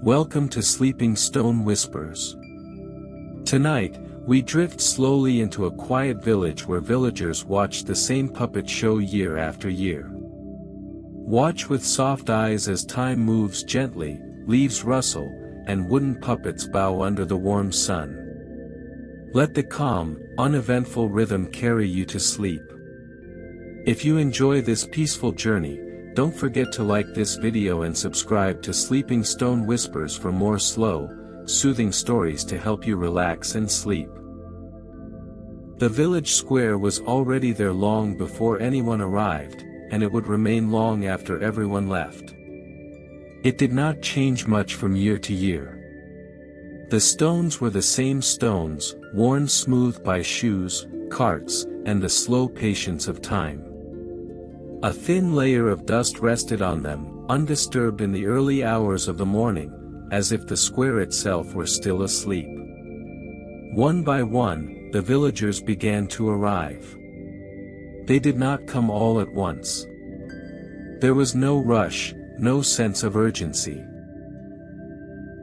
Welcome to Sleeping Stone Whispers. Tonight, we drift slowly into a quiet village where villagers watch the same puppet show year after year. Watch with soft eyes as time moves gently, leaves rustle, and wooden puppets bow under the warm sun. Let the calm, uneventful rhythm carry you to sleep. If you enjoy this peaceful journey, don't forget to like this video and subscribe to Sleeping Stone Whispers for more slow, soothing stories to help you relax and sleep. The village square was already there long before anyone arrived, and it would remain long after everyone left. It did not change much from year to year. The stones were the same stones, worn smooth by shoes, carts, and the slow patience of time. A thin layer of dust rested on them, undisturbed in the early hours of the morning, as if the square itself were still asleep. One by one, the villagers began to arrive. They did not come all at once. There was no rush, no sense of urgency.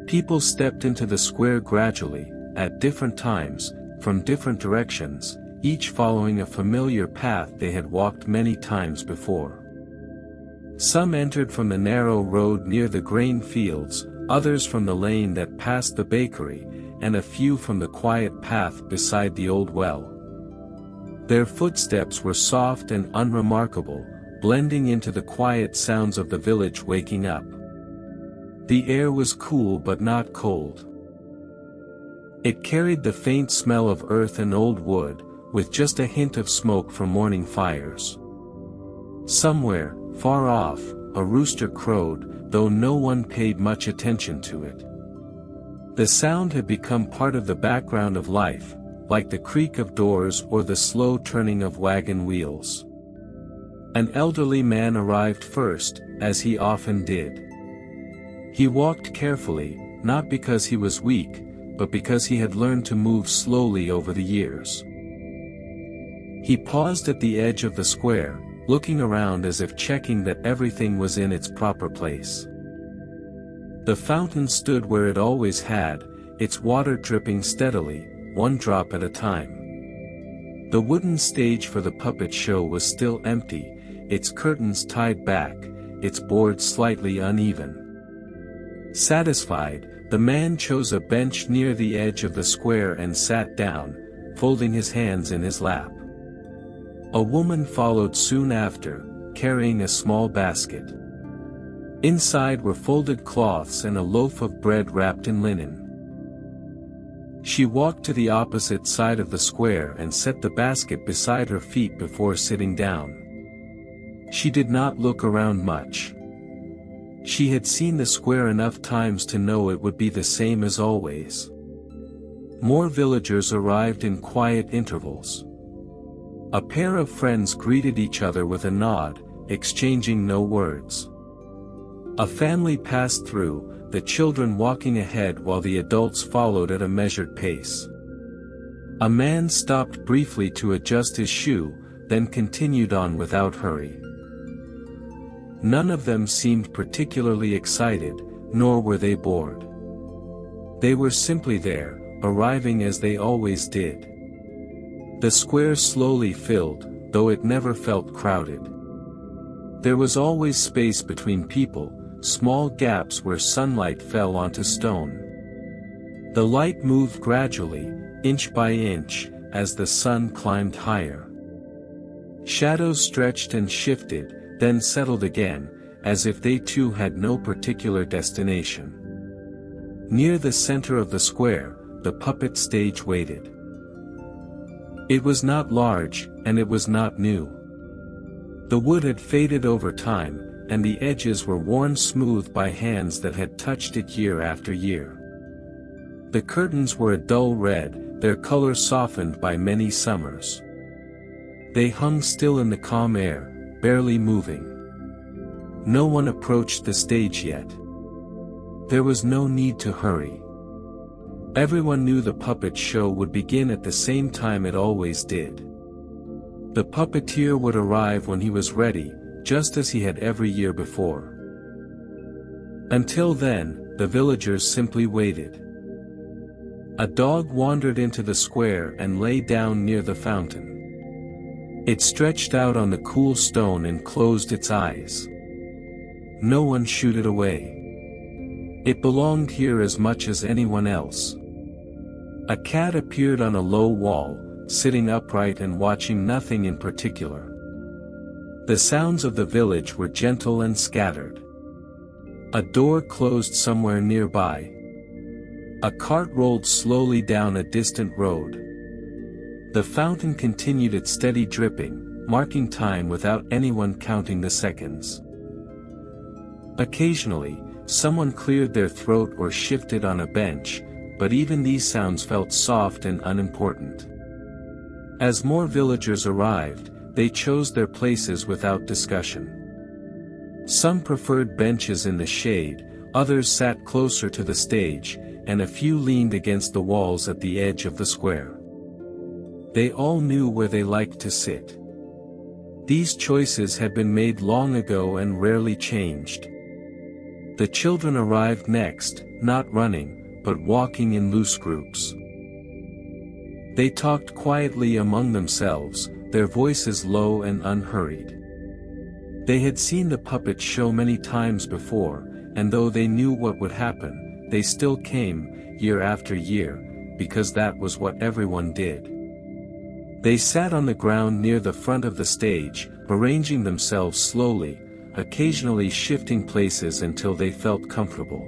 People stepped into the square gradually, at different times, from different directions, each following a familiar path they had walked many times before. Some entered from the narrow road near the grain fields, others from the lane that passed the bakery, and a few from the quiet path beside the old well. Their footsteps were soft and unremarkable, blending into the quiet sounds of the village waking up. The air was cool but not cold. It carried the faint smell of earth and old wood, with just a hint of smoke from morning fires. Somewhere, far off, a rooster crowed, though no one paid much attention to it. The sound had become part of the background of life, like the creak of doors or the slow turning of wagon wheels. An elderly man arrived first, as he often did. He walked carefully, not because he was weak, but because he had learned to move slowly over the years. He paused at the edge of the square, looking around as if checking that everything was in its proper place. The fountain stood where it always had, its water dripping steadily, one drop at a time. The wooden stage for the puppet show was still empty, its curtains tied back, its boards slightly uneven. Satisfied, the man chose a bench near the edge of the square and sat down, folding his hands in his lap. A woman followed soon after, carrying a small basket. Inside were folded cloths and a loaf of bread wrapped in linen. She walked to the opposite side of the square and set the basket beside her feet before sitting down. She did not look around much. She had seen the square enough times to know it would be the same as always. More villagers arrived in quiet intervals. A pair of friends greeted each other with a nod, exchanging no words. A family passed through, the children walking ahead while the adults followed at a measured pace. A man stopped briefly to adjust his shoe, then continued on without hurry. None of them seemed particularly excited, nor were they bored. They were simply there, arriving as they always did. The square slowly filled, though it never felt crowded. There was always space between people, small gaps where sunlight fell onto stone. The light moved gradually, inch by inch, as the sun climbed higher. Shadows stretched and shifted, then settled again, as if they too had no particular destination. Near the center of the square, the puppet stage waited. It was not large, and it was not new. The wood had faded over time, and the edges were worn smooth by hands that had touched it year after year. The curtains were a dull red, their color softened by many summers. They hung still in the calm air, barely moving. No one approached the stage yet. There was no need to hurry. Everyone knew the puppet show would begin at the same time it always did. The puppeteer would arrive when he was ready, just as he had every year before. Until then, the villagers simply waited. A dog wandered into the square and lay down near the fountain. It stretched out on the cool stone and closed its eyes. No one shooed it away. It belonged here as much as anyone else. A cat appeared on a low wall, sitting upright and watching nothing in particular. The sounds of the village were gentle and scattered. A door closed somewhere nearby. A cart rolled slowly down a distant road. The fountain continued its steady dripping, marking time without anyone counting the seconds. Occasionally, someone cleared their throat or shifted on a bench, but even these sounds felt soft and unimportant. As more villagers arrived, they chose their places without discussion. Some preferred benches in the shade, others sat closer to the stage, and a few leaned against the walls at the edge of the square. They all knew where they liked to sit. These choices had been made long ago and rarely changed. The children arrived next, not running, but walking in loose groups. They talked quietly among themselves, their voices low and unhurried. They had seen the puppet show many times before, and though they knew what would happen, they still came, year after year, because that was what everyone did. They sat on the ground near the front of the stage, arranging themselves slowly, occasionally shifting places until they felt comfortable.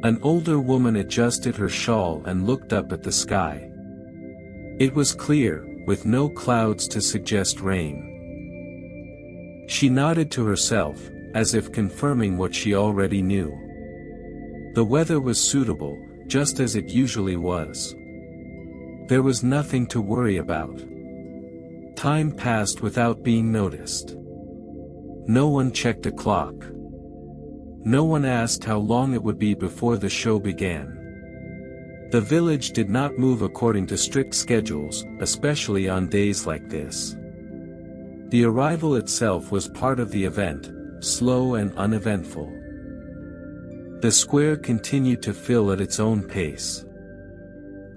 An older woman adjusted her shawl and looked up at the sky. It was clear, with no clouds to suggest rain. She nodded to herself, as if confirming what she already knew. The weather was suitable, just as it usually was. There was nothing to worry about. Time passed without being noticed. No one checked a clock. No one asked how long it would be before the show began. The village did not move according to strict schedules, especially on days like this. The arrival itself was part of the event, slow and uneventful. The square continued to fill at its own pace.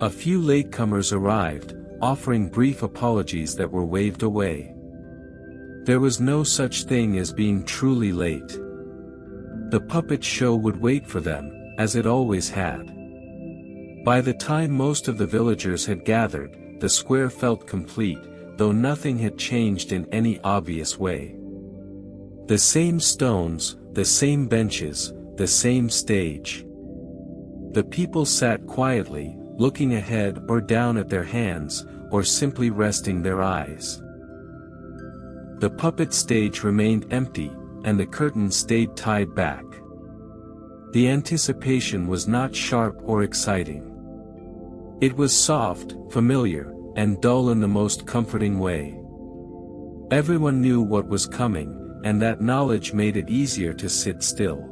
A few latecomers arrived, offering brief apologies that were waved away. There was no such thing as being truly late. The puppet show would wait for them, as it always had. By the time most of the villagers had gathered, the square felt complete, though nothing had changed in any obvious way. The same stones, the same benches, the same stage. The people sat quietly, looking ahead or down at their hands, or simply resting their eyes. The puppet stage remained empty, and the curtain stayed tied back. The anticipation was not sharp or exciting. It was soft, familiar, and dull in the most comforting way. Everyone knew what was coming, and that knowledge made it easier to sit still.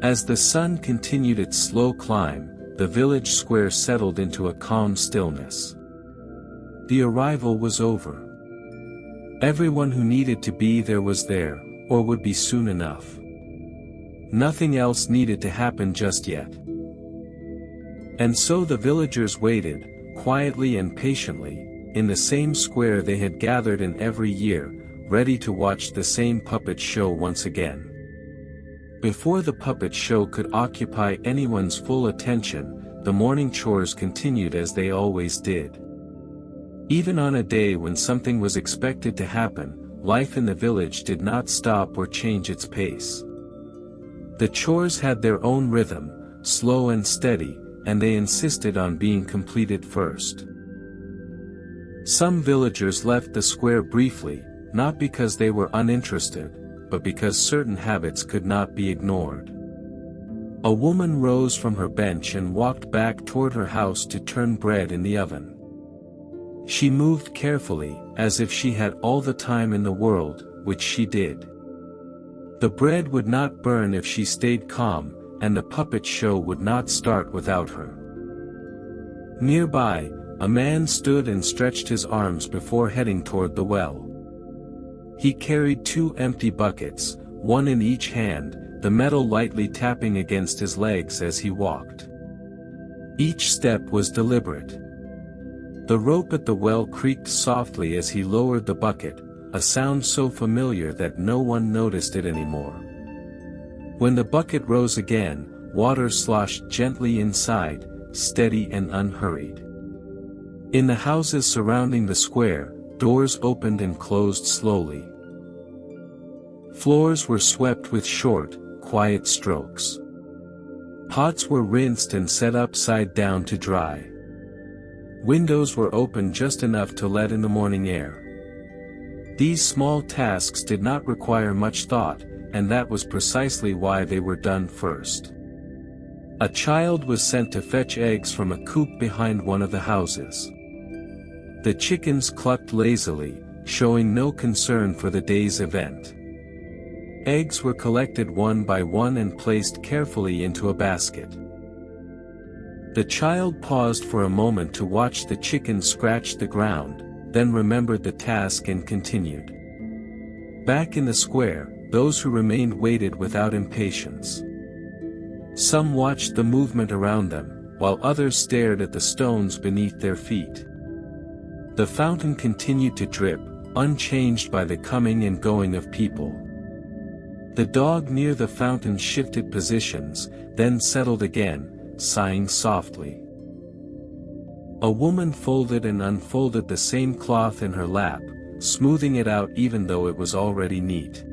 As the sun continued its slow climb, the village square settled into a calm stillness. The arrival was over. Everyone who needed to be there was there, or would be soon enough. Nothing else needed to happen just yet. And so the villagers waited, quietly and patiently, in the same square they had gathered in every year, ready to watch the same puppet show once again. Before the puppet show could occupy anyone's full attention, the morning chores continued as they always did. Even on a day when something was expected to happen, life in the village did not stop or change its pace. The chores had their own rhythm, slow and steady, and they insisted on being completed first. Some villagers left the square briefly, not because they were uninterested, but because certain habits could not be ignored. A woman rose from her bench and walked back toward her house to turn bread in the oven. She moved carefully, as if she had all the time in the world, which she did. The bread would not burn if she stayed calm, and the puppet show would not start without her. Nearby, a man stood and stretched his arms before heading toward the well. He carried 2 empty buckets, one in each hand, the metal lightly tapping against his legs as he walked. Each step was deliberate. The rope at the well creaked softly as he lowered the bucket, a sound so familiar that no one noticed it anymore. When the bucket rose again, water sloshed gently inside, steady and unhurried. In the houses surrounding the square, doors opened and closed slowly. Floors were swept with short, quiet strokes. Pots were rinsed and set upside down to dry. Windows were open just enough to let in the morning air. These small tasks did not require much thought, and that was precisely why they were done first. A child was sent to fetch eggs from a coop behind one of the houses. The chickens clucked lazily, showing no concern for the day's event. Eggs were collected one by one and placed carefully into a basket. The child paused for a moment to watch the chickens scratch the ground, then remembered the task and continued. Back in the square, those who remained waited without impatience. Some watched the movement around them, while others stared at the stones beneath their feet. The fountain continued to drip, unchanged by the coming and going of people. The dog near the fountain shifted positions, then settled again, sighing softly. A woman folded and unfolded the same cloth in her lap, smoothing it out even though it was already neat.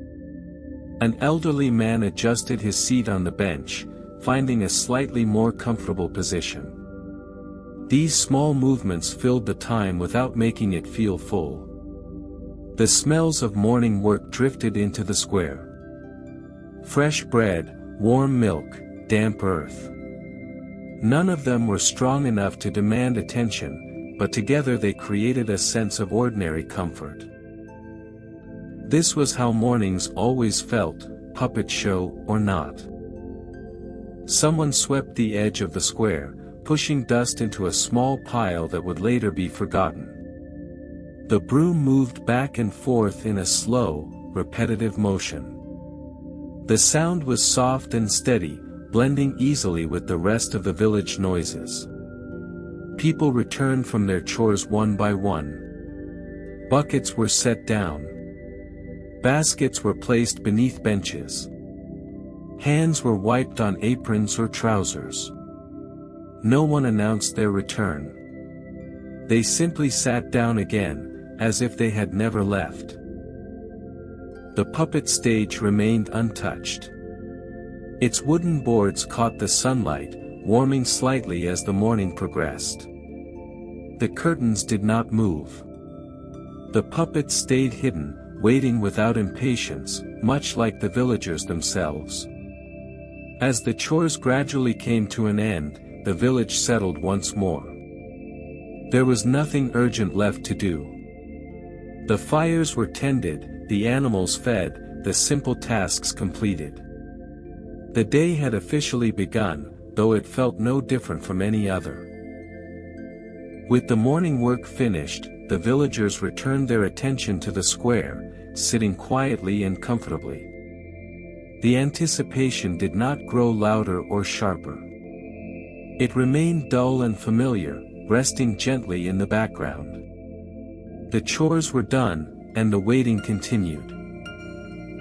An elderly man adjusted his seat on the bench, finding a slightly more comfortable position. These small movements filled the time without making it feel full. The smells of morning work drifted into the square. Fresh bread, warm milk, damp earth. None of them were strong enough to demand attention, but together they created a sense of ordinary comfort. This was how mornings always felt, puppet show or not. Someone swept the edge of the square, pushing dust into a small pile that would later be forgotten. The broom moved back and forth in a slow, repetitive motion. The sound was soft and steady, blending easily with the rest of the village noises. People returned from their chores one by one. Buckets were set down. Baskets were placed beneath benches. Hands were wiped on aprons or trousers. No one announced their return. They simply sat down again, as if they had never left. The puppet stage remained untouched. Its wooden boards caught the sunlight, warming slightly as the morning progressed. The curtains did not move. The puppet stayed hidden, waiting without impatience, much like the villagers themselves. As the chores gradually came to an end, the village settled once more. There was nothing urgent left to do. The fires were tended, the animals fed, the simple tasks completed. The day had officially begun, though it felt no different from any other. With the morning work finished, the villagers returned their attention to the square, sitting quietly and comfortably. The anticipation did not grow louder or sharper. It remained dull and familiar, resting gently in the background. The chores were done, and the waiting continued.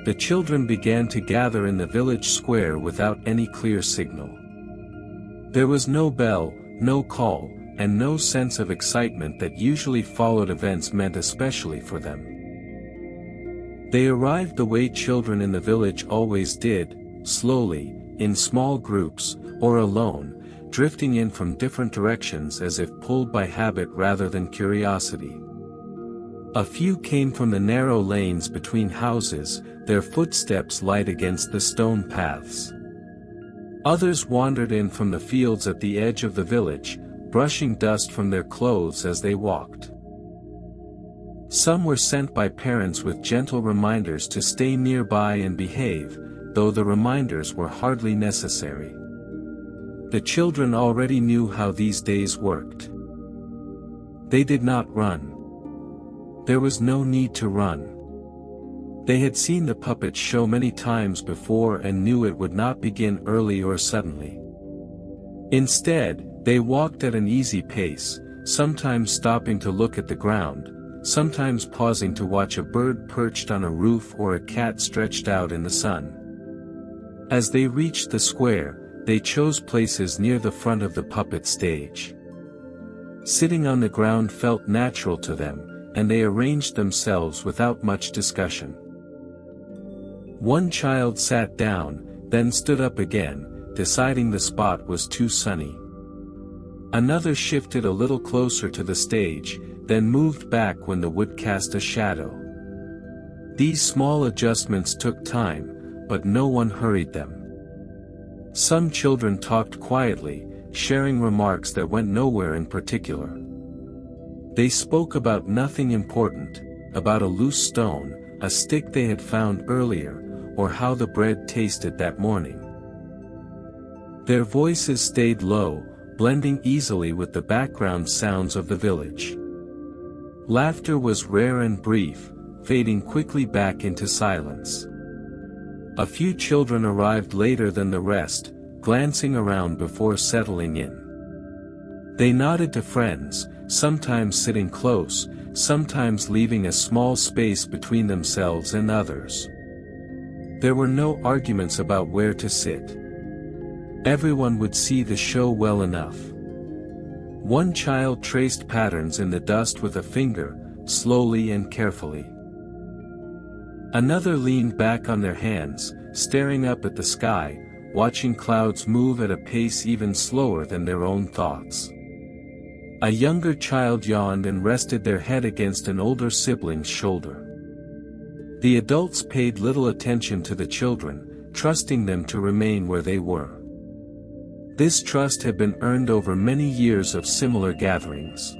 The children began to gather in the village square without any clear signal. There was no bell, no call, and no sense of excitement that usually followed events meant especially for them. They arrived the way children in the village always did, slowly, in small groups, or alone, drifting in from different directions as if pulled by habit rather than curiosity. A few came from the narrow lanes between houses, their footsteps light against the stone paths. Others wandered in from the fields at the edge of the village, brushing dust from their clothes as they walked. Some were sent by parents with gentle reminders to stay nearby and behave, though the reminders were hardly necessary. The children already knew how these days worked. They did not run. There was no need to run. They had seen the puppet show many times before and knew it would not begin early or suddenly. Instead, they walked at an easy pace, sometimes stopping to look at the ground, sometimes pausing to watch a bird perched on a roof or a cat stretched out in the sun. As they reached the square, they chose places near the front of the puppet stage. Sitting on the ground felt natural to them, and they arranged themselves without much discussion. One child sat down, then stood up again, deciding the spot was too sunny. Another shifted a little closer to the stage, then moved back when the wood cast a shadow. These small adjustments took time, but no one hurried them. Some children talked quietly, sharing remarks that went nowhere in particular. They spoke about nothing important, about a loose stone, a stick they had found earlier, or how the bread tasted that morning. Their voices stayed low, blending easily with the background sounds of the village. Laughter was rare and brief, fading quickly back into silence. A few children arrived later than the rest, glancing around before settling in. They nodded to friends, sometimes sitting close, sometimes leaving a small space between themselves and others. There were no arguments about where to sit. Everyone would see the show well enough. One child traced patterns in the dust with a finger, slowly and carefully. Another leaned back on their hands, staring up at the sky, watching clouds move at a pace even slower than their own thoughts. A younger child yawned and rested their head against an older sibling's shoulder. The adults paid little attention to the children, trusting them to remain where they were. This trust had been earned over many years of similar gatherings.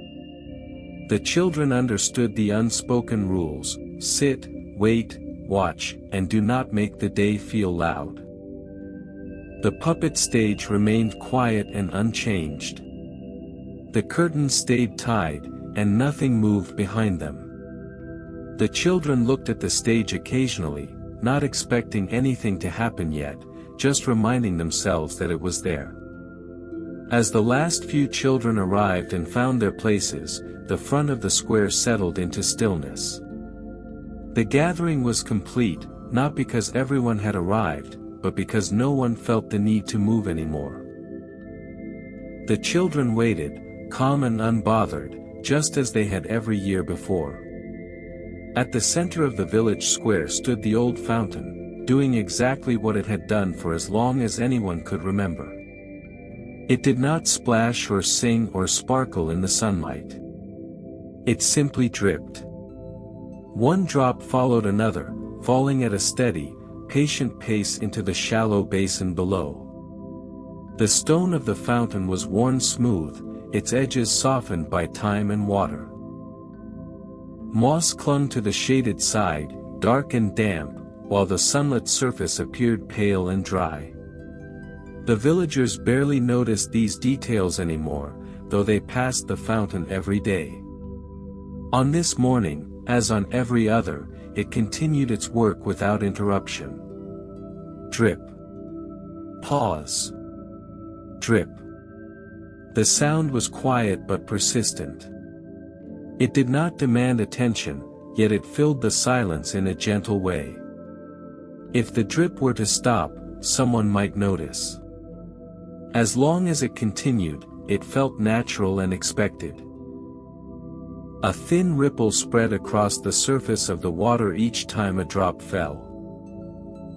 The children understood the unspoken rules: sit, wait, watch, and do not make the day feel loud. The puppet stage remained quiet and unchanged. The curtains stayed tied, and nothing moved behind them. The children looked at the stage occasionally, not expecting anything to happen yet, just reminding themselves that it was there. As the last few children arrived and found their places, the front of the square settled into stillness. The gathering was complete, not because everyone had arrived, but because no one felt the need to move anymore. The children waited, calm and unbothered, just as they had every year before. At the center of the village square stood the old fountain, doing exactly what it had done for as long as anyone could remember. It did not splash or sing or sparkle in the sunlight. It simply dripped. One drop followed another, falling at a steady, patient pace into the shallow basin below. The stone of the fountain was worn smooth, its edges softened by time and water. Moss clung to the shaded side, dark and damp, while the sunlit surface appeared pale and dry. The villagers barely noticed these details anymore, though they passed the fountain every day. On this morning, as on every other, it continued its work without interruption. Drip. Pause. Drip. The sound was quiet but persistent. It did not demand attention, yet it filled the silence in a gentle way. If the drip were to stop, someone might notice. As long as it continued, it felt natural and expected. A thin ripple spread across the surface of the water each time a drop fell.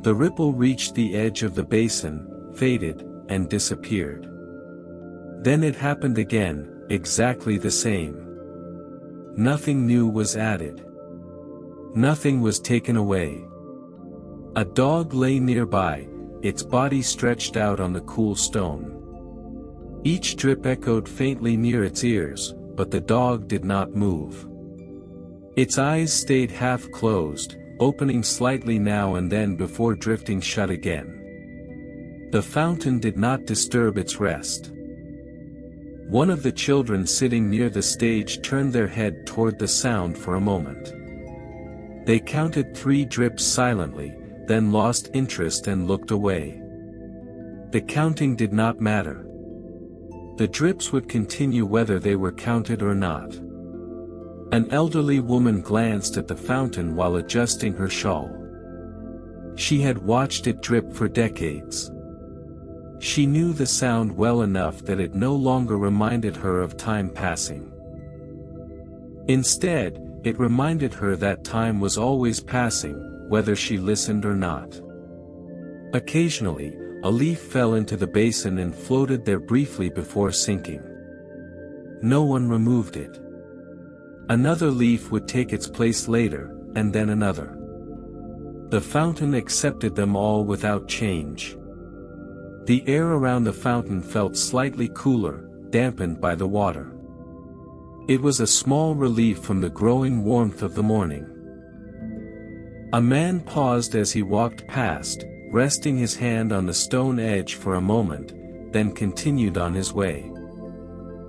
The ripple reached the edge of the basin, faded, and disappeared. Then it happened again, exactly the same. Nothing new was added. Nothing was taken away. A dog lay nearby, its body stretched out on the cool stone. Each drip echoed faintly near its ears, but the dog did not move. Its eyes stayed half closed, opening slightly now and then before drifting shut again. The fountain did not disturb its rest. One of the children sitting near the stage turned their head toward the sound for a moment. They counted 3 drips silently, then lost interest and looked away. The counting did not matter. The drips would continue whether they were counted or not. An elderly woman glanced at the fountain while adjusting her shawl. She had watched it drip for decades. She knew the sound well enough that it no longer reminded her of time passing. Instead, it reminded her that time was always passing, whether she listened or not. Occasionally, a leaf fell into the basin and floated there briefly before sinking. No one removed it. Another leaf would take its place later, and then another. The fountain accepted them all without change. The air around the fountain felt slightly cooler, dampened by the water. It was a small relief from the growing warmth of the morning. A man paused as he walked past, resting his hand on the stone edge for a moment, then continued on his way.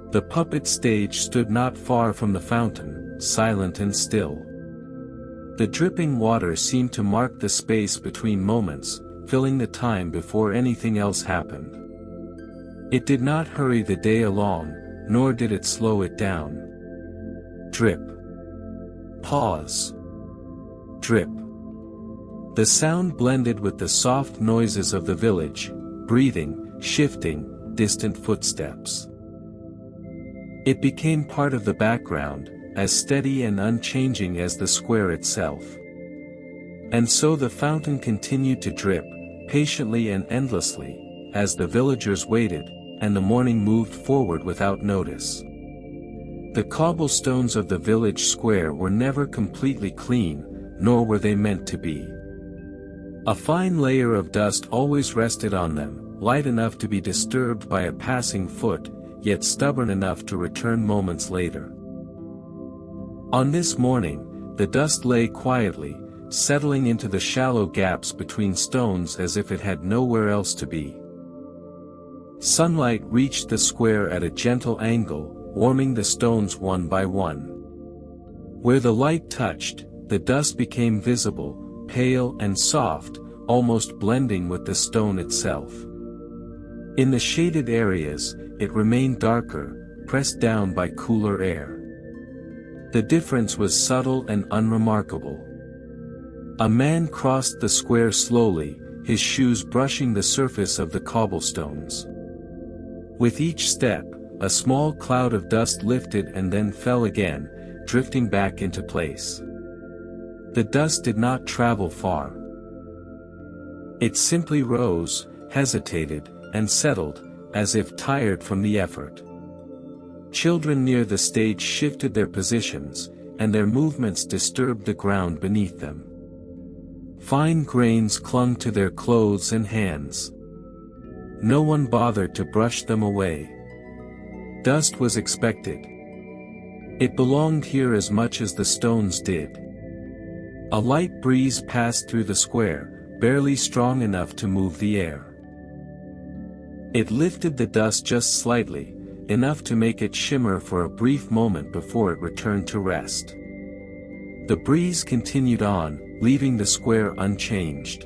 The puppet stage stood not far from the fountain, silent and still. The dripping water seemed to mark the space between moments, filling the time before anything else happened. It did not hurry the day along, nor did it slow it down. Drip. Pause. Drip. The sound blended with the soft noises of the village, breathing, shifting, distant footsteps. It became part of the background, as steady and unchanging as the square itself. And so the fountain continued to drip, patiently and endlessly, as the villagers waited, and the morning moved forward without notice. The cobblestones of the village square were never completely clean, nor were they meant to be. A fine layer of dust always rested on them, light enough to be disturbed by a passing foot, yet stubborn enough to return moments later. On this morning, the dust lay quietly, settling into the shallow gaps between stones as if it had nowhere else to be. Sunlight reached the square at a gentle angle, warming the stones one by one. Where the light touched, the dust became visible, pale and soft, almost blending with the stone itself. In the shaded areas, it remained darker, pressed down by cooler air. The difference was subtle and unremarkable. A man crossed the square slowly, his shoes brushing the surface of the cobblestones. With each step, a small cloud of dust lifted and then fell again, drifting back into place. The dust did not travel far. It simply rose, hesitated, and settled, as if tired from the effort. Children near the stage shifted their positions, and their movements disturbed the ground beneath them. Fine grains clung to their clothes and hands. No one bothered to brush them away. Dust was expected. It belonged here as much as the stones did. A light breeze passed through the square, barely strong enough to move the air. It lifted the dust just slightly, enough to make it shimmer for a brief moment before it returned to rest. The breeze continued on, leaving the square unchanged.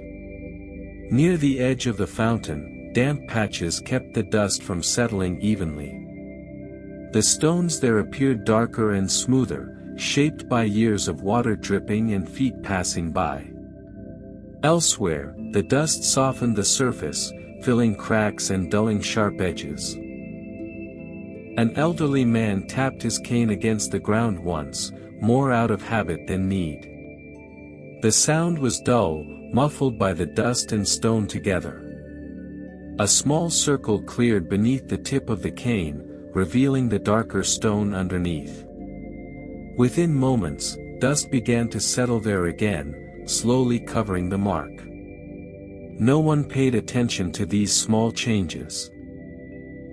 Near the edge of the fountain, damp patches kept the dust from settling evenly. The stones there appeared darker and smoother, shaped by years of water dripping and feet passing by. Elsewhere, the dust softened the surface, filling cracks and dulling sharp edges. An elderly man tapped his cane against the ground once, more out of habit than need. The sound was dull, muffled by the dust and stone together. A small circle cleared beneath the tip of the cane, revealing the darker stone underneath. Within moments, dust began to settle there again, slowly covering the mark. No one paid attention to these small changes.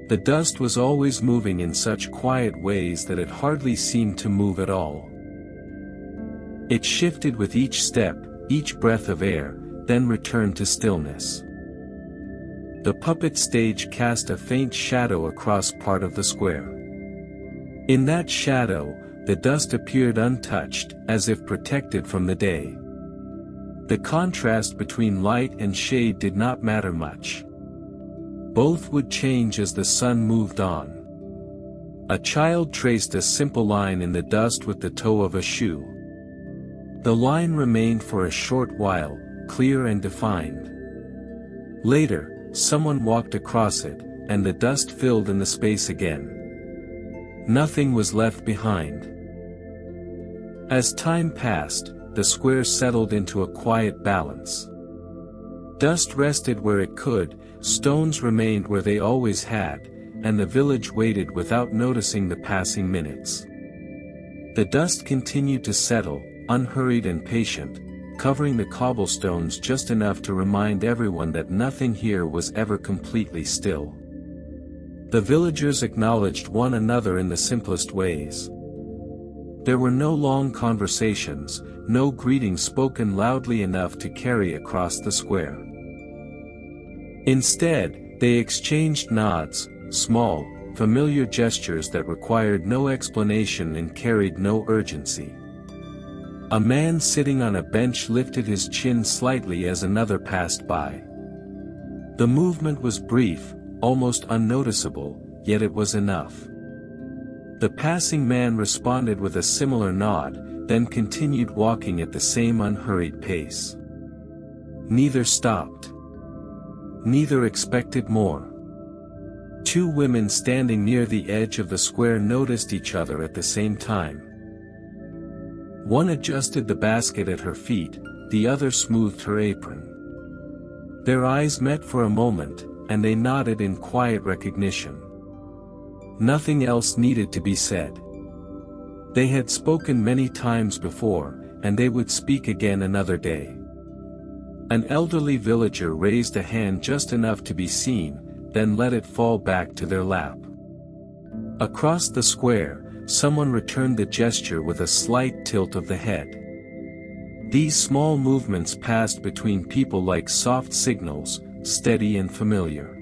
The dust was always moving in such quiet ways that it hardly seemed to move at all. It shifted with each step, each breath of air, then returned to stillness. The puppet stage cast a faint shadow across part of the square. In that shadow, the dust appeared untouched, as if protected from the day. The contrast between light and shade did not matter much. Both would change as the sun moved on. A child traced a simple line in the dust with the toe of a shoe. The line remained for a short while, clear and defined. Later, someone walked across it, and the dust filled in the space again. Nothing was left behind. As time passed, the square settled into a quiet balance. Dust rested where it could, stones remained where they always had, and the village waited without noticing the passing minutes. The dust continued to settle, unhurried and patient, covering the cobblestones just enough to remind everyone that nothing here was ever completely still. The villagers acknowledged one another in the simplest ways. There were no long conversations, no greetings spoken loudly enough to carry across the square. Instead, they exchanged nods, small, familiar gestures that required no explanation and carried no urgency. A man sitting on a bench lifted his chin slightly as another passed by. The movement was brief, almost unnoticeable, yet it was enough. The passing man responded with a similar nod, then continued walking at the same unhurried pace. Neither stopped. Neither expected more. Two women standing near the edge of the square noticed each other at the same time. One adjusted the basket at her feet, the other smoothed her apron. Their eyes met for a moment, and they nodded in quiet recognition. Nothing else needed to be said. They had spoken many times before, and they would speak again another day. An elderly villager raised a hand just enough to be seen, then let it fall back to their lap. Across the square, someone returned the gesture with a slight tilt of the head. These small movements passed between people like soft signals, steady and familiar.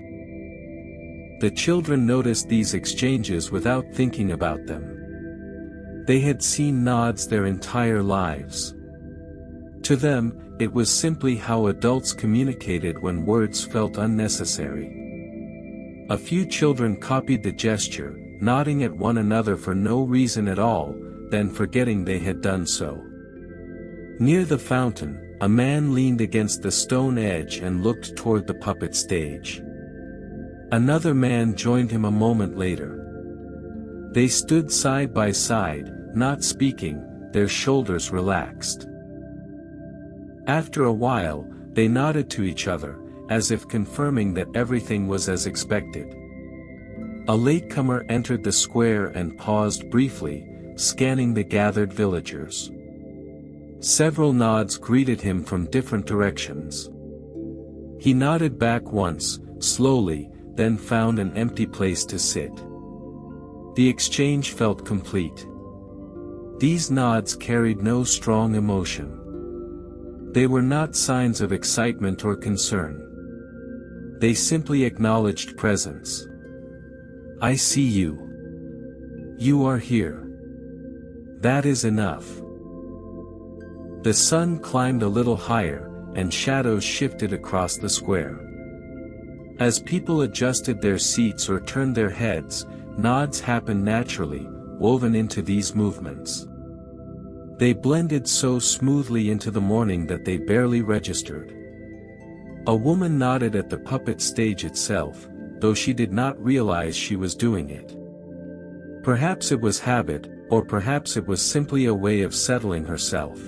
The children noticed these exchanges without thinking about them. They had seen nods their entire lives. To them, it was simply how adults communicated when words felt unnecessary. A few children copied the gesture, nodding at one another for no reason at all, then forgetting they had done so. Near the fountain, a man leaned against the stone edge and looked toward the puppet stage. Another man joined him a moment later. They stood side by side, not speaking, their shoulders relaxed. After a while, they nodded to each other, as if confirming that everything was as expected. A latecomer entered the square and paused briefly, scanning the gathered villagers. Several nods greeted him from different directions. He nodded back once, slowly, then found an empty place to sit. The exchange felt complete. These nods carried no strong emotion. They were not signs of excitement or concern. They simply acknowledged presence. I see you. You are here. That is enough. The sun climbed a little higher, and shadows shifted across the square. As people adjusted their seats or turned their heads, nods happened naturally, woven into these movements. They blended so smoothly into the morning that they barely registered. A woman nodded at the puppet stage itself, though she did not realize she was doing it. Perhaps it was habit, or perhaps it was simply a way of settling herself.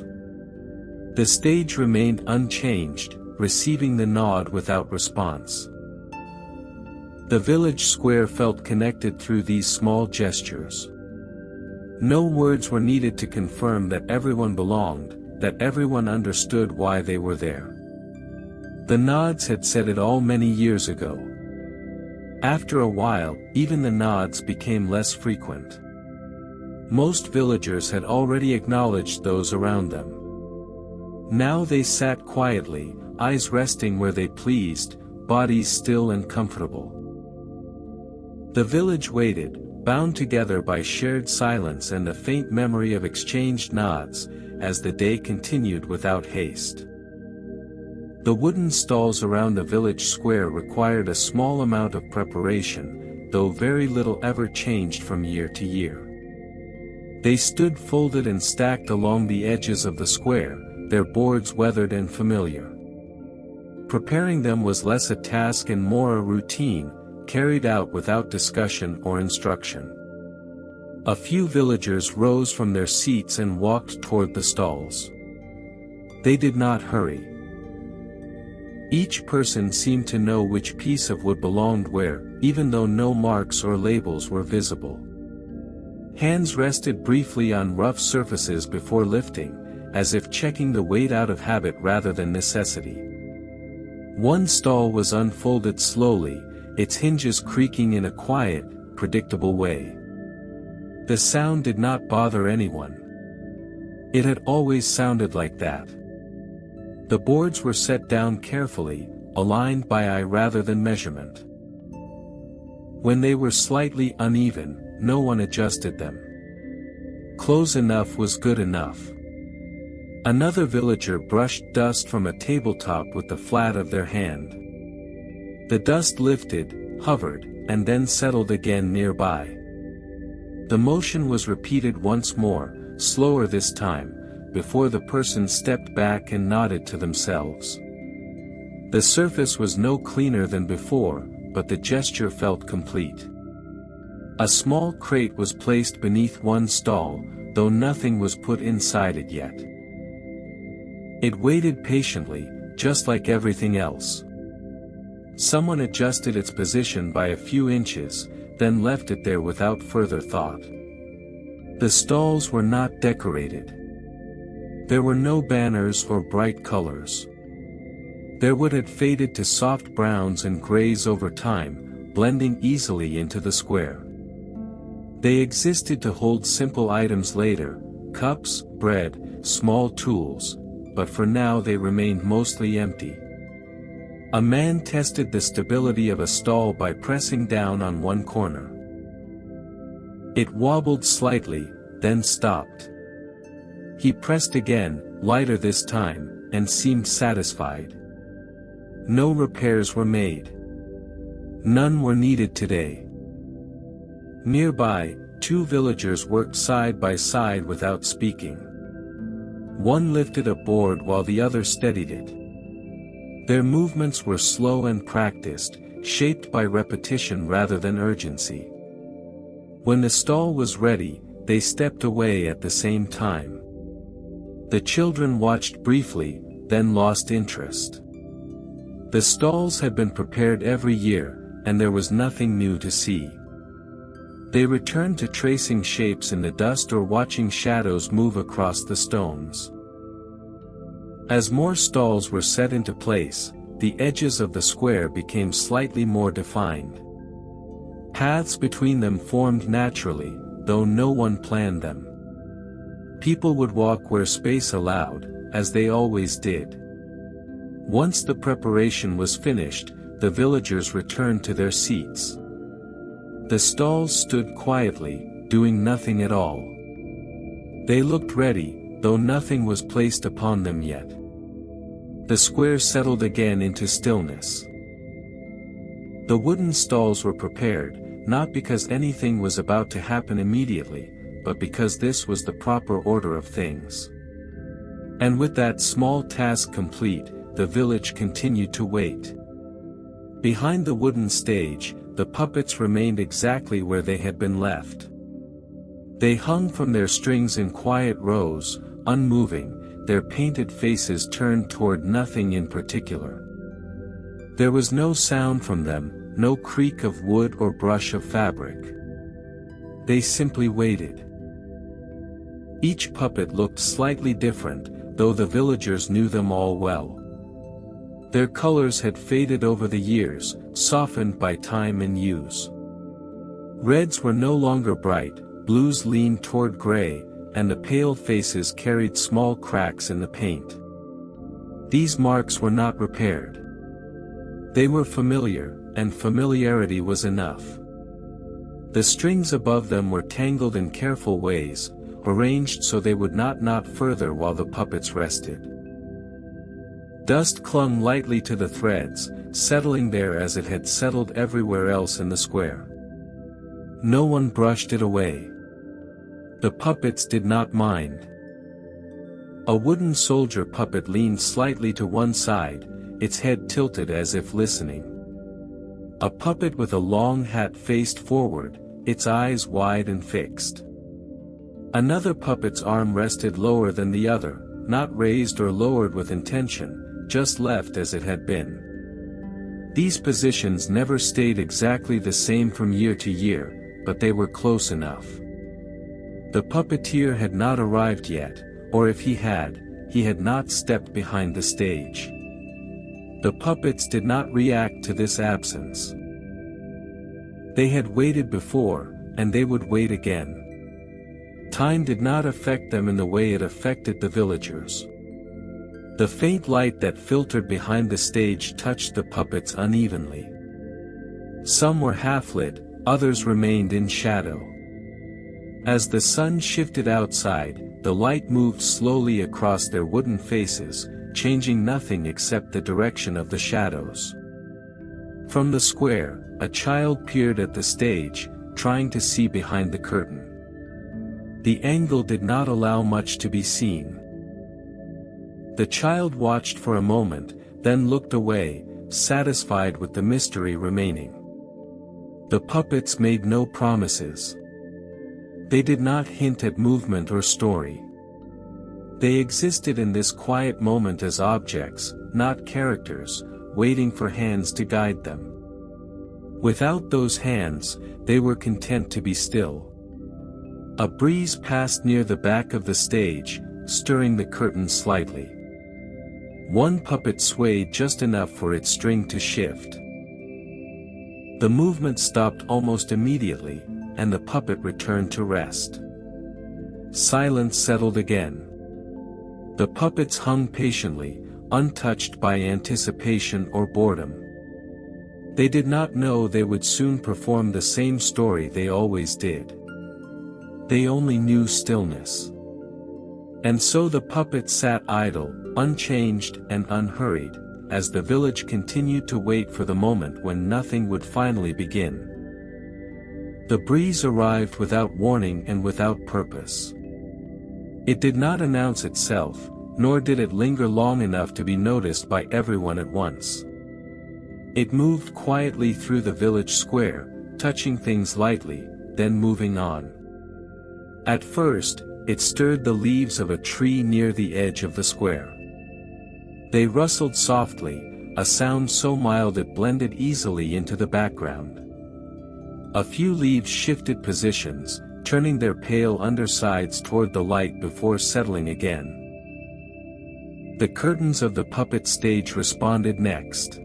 The stage remained unchanged, receiving the nod without response. The village square felt connected through these small gestures. No words were needed to confirm that everyone belonged, that everyone understood why they were there. The nods had said it all many years ago. After a while, even the nods became less frequent. Most villagers had already acknowledged those around them. Now they sat quietly, eyes resting where they pleased, bodies still and comfortable. The village waited, bound together by shared silence and the faint memory of exchanged nods, as the day continued without haste. The wooden stalls around the village square required a small amount of preparation, though very little ever changed from year to year. They stood folded and stacked along the edges of the square, their boards weathered and familiar. Preparing them was less a task and more a routine, carried out without discussion or instruction. A few villagers rose from their seats and walked toward the stalls. They did not hurry. Each person seemed to know which piece of wood belonged where, even though no marks or labels were visible. Hands rested briefly on rough surfaces before lifting, as if checking the weight out of habit rather than necessity. One stall was unfolded slowly, its hinges creaking in a quiet, predictable way. The sound did not bother anyone. It had always sounded like that. The boards were set down carefully, aligned by eye rather than measurement. When they were slightly uneven, no one adjusted them. Close enough was good enough. Another villager brushed dust from a tabletop with the flat of their hand. The dust lifted, hovered, and then settled again nearby. The motion was repeated once more, slower this time, before the person stepped back and nodded to themselves. The surface was no cleaner than before, but the gesture felt complete. A small crate was placed beneath one stall, though nothing was put inside it yet. It waited patiently, just like everything else. Someone adjusted its position by a few inches, then left it there without further thought. The stalls were not decorated. There were no banners or bright colors. Their wood had faded to soft browns and grays over time, blending easily into the square. They existed to hold simple items later, cups, bread, small tools, but for now they remained mostly empty. A man tested the stability of a stall by pressing down on one corner. It wobbled slightly, then stopped. He pressed again, lighter this time, and seemed satisfied. No repairs were made. None were needed today. Nearby, two villagers worked side by side without speaking. One lifted a board while the other steadied it. Their movements were slow and practiced, shaped by repetition rather than urgency. When the stall was ready, they stepped away at the same time. The children watched briefly, then lost interest. The stalls had been prepared every year, and there was nothing new to see. They returned to tracing shapes in the dust or watching shadows move across the stones. As more stalls were set into place, the edges of the square became slightly more defined. Paths between them formed naturally, though no one planned them. People would walk where space allowed, as they always did. Once the preparation was finished, the villagers returned to their seats. The stalls stood quietly, doing nothing at all. They looked ready, though nothing was placed upon them yet. The square settled again into stillness. The wooden stalls were prepared, not because anything was about to happen immediately, but because this was the proper order of things. And with that small task complete, the village continued to wait. Behind the wooden stage, the puppets remained exactly where they had been left. They hung from their strings in quiet rows, unmoving, their painted faces turned toward nothing in particular. There was no sound from them, no creak of wood or brush of fabric. They simply waited. Each puppet looked slightly different, though the villagers knew them all well. Their colors had faded over the years, softened by time and use. Reds were no longer bright, blues leaned toward gray, and the pale faces carried small cracks in the paint. These marks were not repaired. They were familiar, and familiarity was enough. The strings above them were tangled in careful ways, arranged so they would not knot further while the puppets rested. Dust clung lightly to the threads, settling there as it had settled everywhere else in the square. No one brushed it away. The puppets did not mind. A wooden soldier puppet leaned slightly to one side, its head tilted as if listening. A puppet with a long hat faced forward, its eyes wide and fixed. Another puppet's arm rested lower than the other, not raised or lowered with intention, just left as it had been. These positions never stayed exactly the same from year to year, but they were close enough. The puppeteer had not arrived yet, or if he had not stepped behind the stage. The puppets did not react to this absence. They had waited before, and they would wait again. Time did not affect them in the way it affected the villagers. The faint light that filtered behind the stage touched the puppets unevenly. Some were half-lit, others remained in shadow. As the sun shifted outside, the light moved slowly across their wooden faces, changing nothing except the direction of the shadows. From the square, a child peered at the stage, trying to see behind the curtain. The angle did not allow much to be seen. The child watched for a moment, then looked away, satisfied with the mystery remaining. The puppets made no promises. They did not hint at movement or story. They existed in this quiet moment as objects, not characters, waiting for hands to guide them. Without those hands, they were content to be still. A breeze passed near the back of the stage, stirring the curtain slightly. One puppet swayed just enough for its string to shift. The movement stopped almost immediately, and the puppet returned to rest. Silence settled again. The puppets hung patiently, untouched by anticipation or boredom. They did not know they would soon perform the same story they always did. They only knew stillness. And so the puppets sat idle, unchanged and unhurried, as the village continued to wait for the moment when nothing would finally begin. The breeze arrived without warning and without purpose. It did not announce itself, nor did it linger long enough to be noticed by everyone at once. It moved quietly through the village square, touching things lightly, then moving on. At first, it stirred the leaves of a tree near the edge of the square. They rustled softly, a sound so mild it blended easily into the background. A few leaves shifted positions, turning their pale undersides toward the light before settling again. The curtains of the puppet stage responded next.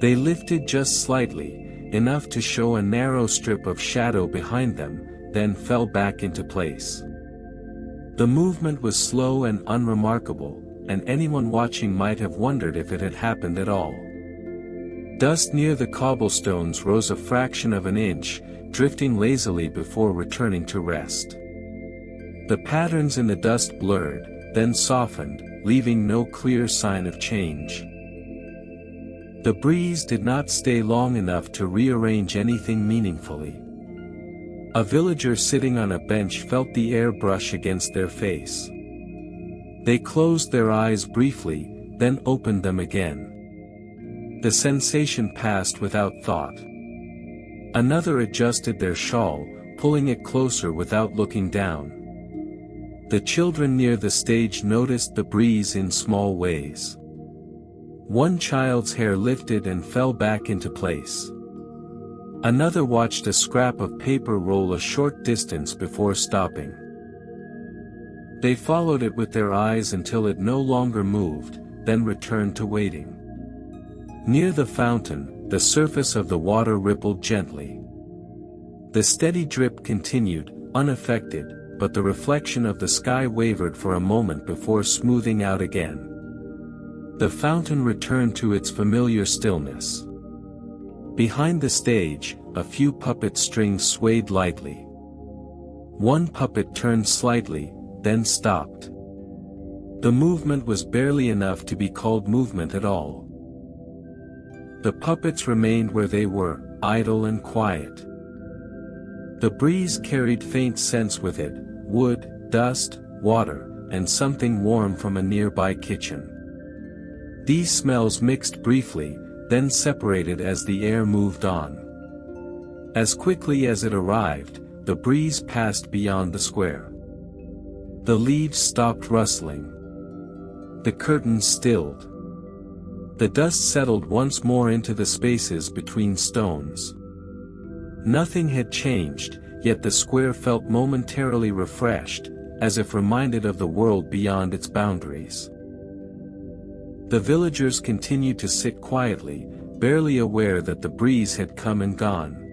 They lifted just slightly, enough to show a narrow strip of shadow behind them, then fell back into place. The movement was slow and unremarkable, and anyone watching might have wondered if it had happened at all. Dust near the cobblestones rose a fraction of an inch, drifting lazily before returning to rest. The patterns in the dust blurred, then softened, leaving no clear sign of change. The breeze did not stay long enough to rearrange anything meaningfully. A villager sitting on a bench felt the air brush against their face. They closed their eyes briefly, then opened them again. The sensation passed without thought. Another adjusted their shawl, pulling it closer without looking down. The children near the stage noticed the breeze in small ways. One child's hair lifted and fell back into place. Another watched a scrap of paper roll a short distance before stopping. They followed it with their eyes until it no longer moved, then returned to waiting. Near the fountain, the surface of the water rippled gently. The steady drip continued, unaffected, but the reflection of the sky wavered for a moment before smoothing out again. The fountain returned to its familiar stillness. Behind the stage, a few puppet strings swayed lightly. One puppet turned slightly, then stopped. The movement was barely enough to be called movement at all. The puppets remained where they were, idle and quiet. The breeze carried faint scents with it, wood, dust, water, and something warm from a nearby kitchen. These smells mixed briefly, then separated as the air moved on. As quickly as it arrived, the breeze passed beyond the square. The leaves stopped rustling. The curtains stilled. The dust settled once more into the spaces between stones. Nothing had changed, yet the square felt momentarily refreshed, as if reminded of the world beyond its boundaries. The villagers continued to sit quietly, barely aware that the breeze had come and gone.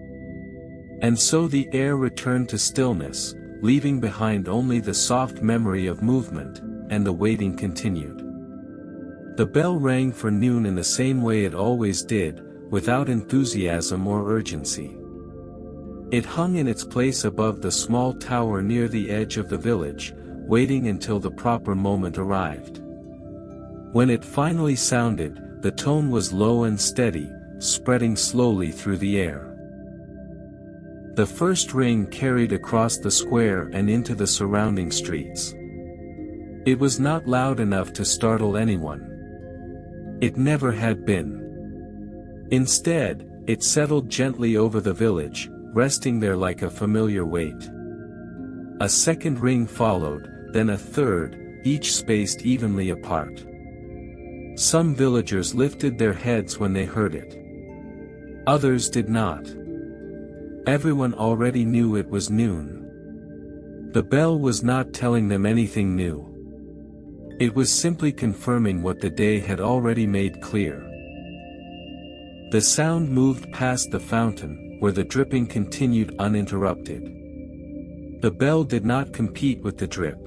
And so the air returned to stillness, leaving behind only the soft memory of movement, and the waiting continued. The bell rang for noon in the same way it always did, without enthusiasm or urgency. It hung in its place above the small tower near the edge of the village, waiting until the proper moment arrived. When it finally sounded, the tone was low and steady, spreading slowly through the air. The first ring carried across the square and into the surrounding streets. It was not loud enough to startle anyone. It never had been. Instead, it settled gently over the village, resting there like a familiar weight. A second ring followed, then a third, each spaced evenly apart. Some villagers lifted their heads when they heard it. Others did not. Everyone already knew it was noon. The bell was not telling them anything new. It was simply confirming what the day had already made clear. The sound moved past the fountain, where the dripping continued uninterrupted. The bell did not compete with the drip.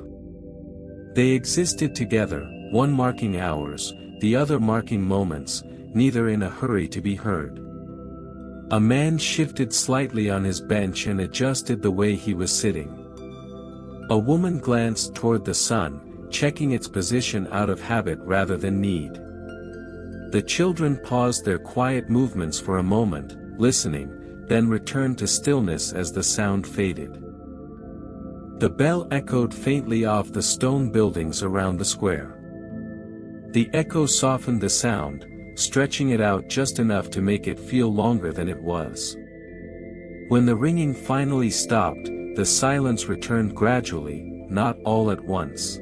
They existed together, one marking hours, the other marking moments, neither in a hurry to be heard. A man shifted slightly on his bench and adjusted the way he was sitting. A woman glanced toward the sun, checking its position out of habit rather than need. The children paused their quiet movements for a moment, listening, then returned to stillness as the sound faded. The bell echoed faintly off the stone buildings around the square. The echo softened the sound, stretching it out just enough to make it feel longer than it was. When the ringing finally stopped, the silence returned gradually, not all at once.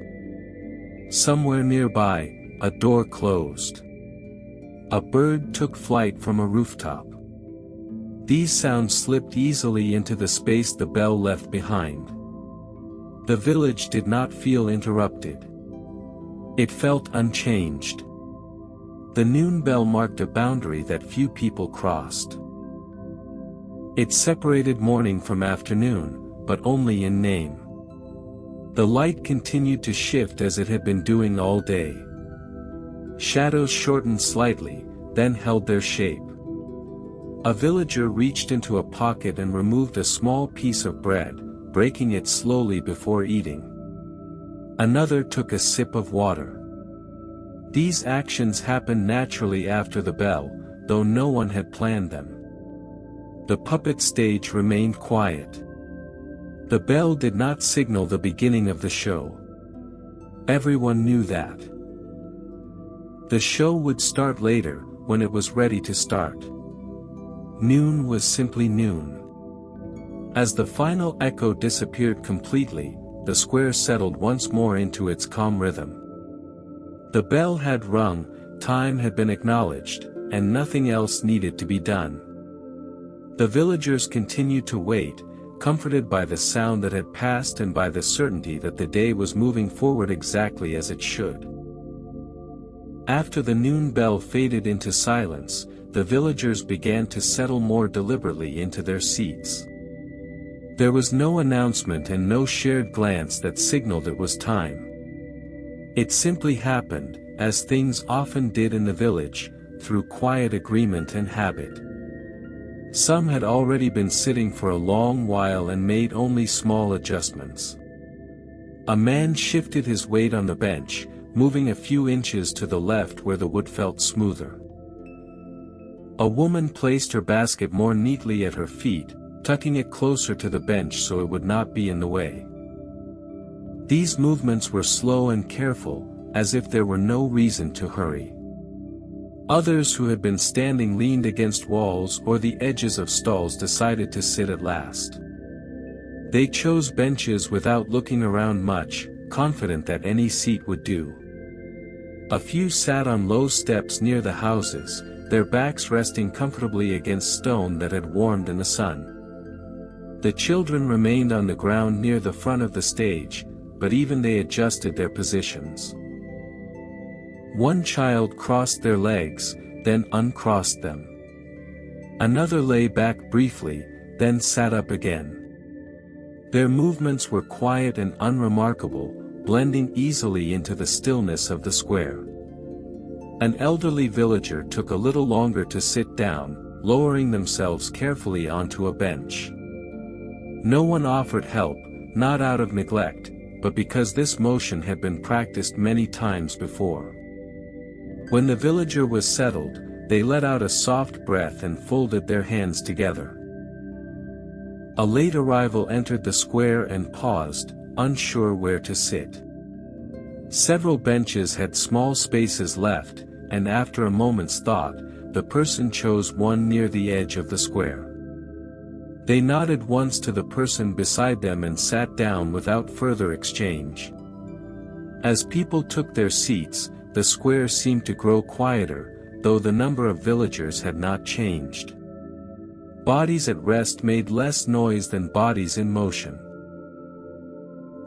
Somewhere nearby, a door closed. A bird took flight from a rooftop. These sounds slipped easily into the space the bell left behind. The village did not feel interrupted. It felt unchanged. The noon bell marked a boundary that few people crossed. It separated morning from afternoon, but only in name. The light continued to shift as it had been doing all day. Shadows shortened slightly, then held their shape. A villager reached into a pocket and removed a small piece of bread, breaking it slowly before eating. Another took a sip of water. These actions happened naturally after the bell, though no one had planned them. The puppet stage remained quiet. The bell did not signal the beginning of the show. Everyone knew that. The show would start later, when it was ready to start. Noon was simply noon. As the final echo disappeared completely, the square settled once more into its calm rhythm. The bell had rung, time had been acknowledged, and nothing else needed to be done. The villagers continued to wait, comforted by the sound that had passed and by the certainty that the day was moving forward exactly as it should. After the noon bell faded into silence, the villagers began to settle more deliberately into their seats. There was no announcement and no shared glance that signaled it was time. It simply happened, as things often did in the village, through quiet agreement and habit. Some had already been sitting for a long while and made only small adjustments. A man shifted his weight on the bench, moving a few inches to the left where the wood felt smoother. A woman placed her basket more neatly at her feet, tucking it closer to the bench so it would not be in the way. These movements were slow and careful, as if there were no reason to hurry. Others who had been standing leaned against walls or the edges of stalls decided to sit at last. They chose benches without looking around much, confident that any seat would do. A few sat on low steps near the houses, their backs resting comfortably against stone that had warmed in the sun. The children remained on the ground near the front of the stage, but even they adjusted their positions. One child crossed their legs, then uncrossed them. Another lay back briefly, then sat up again. Their movements were quiet and unremarkable, blending easily into the stillness of the square. An elderly villager took a little longer to sit down, lowering themselves carefully onto a bench. No one offered help, not out of neglect, but because this motion had been practiced many times before. When the villager was settled, they let out a soft breath and folded their hands together. A late arrival entered the square and paused, unsure where to sit. Several benches had small spaces left, and after a moment's thought, the person chose one near the edge of the square. They nodded once to the person beside them and sat down without further exchange. As people took their seats, the square seemed to grow quieter, though the number of villagers had not changed. Bodies at rest made less noise than bodies in motion.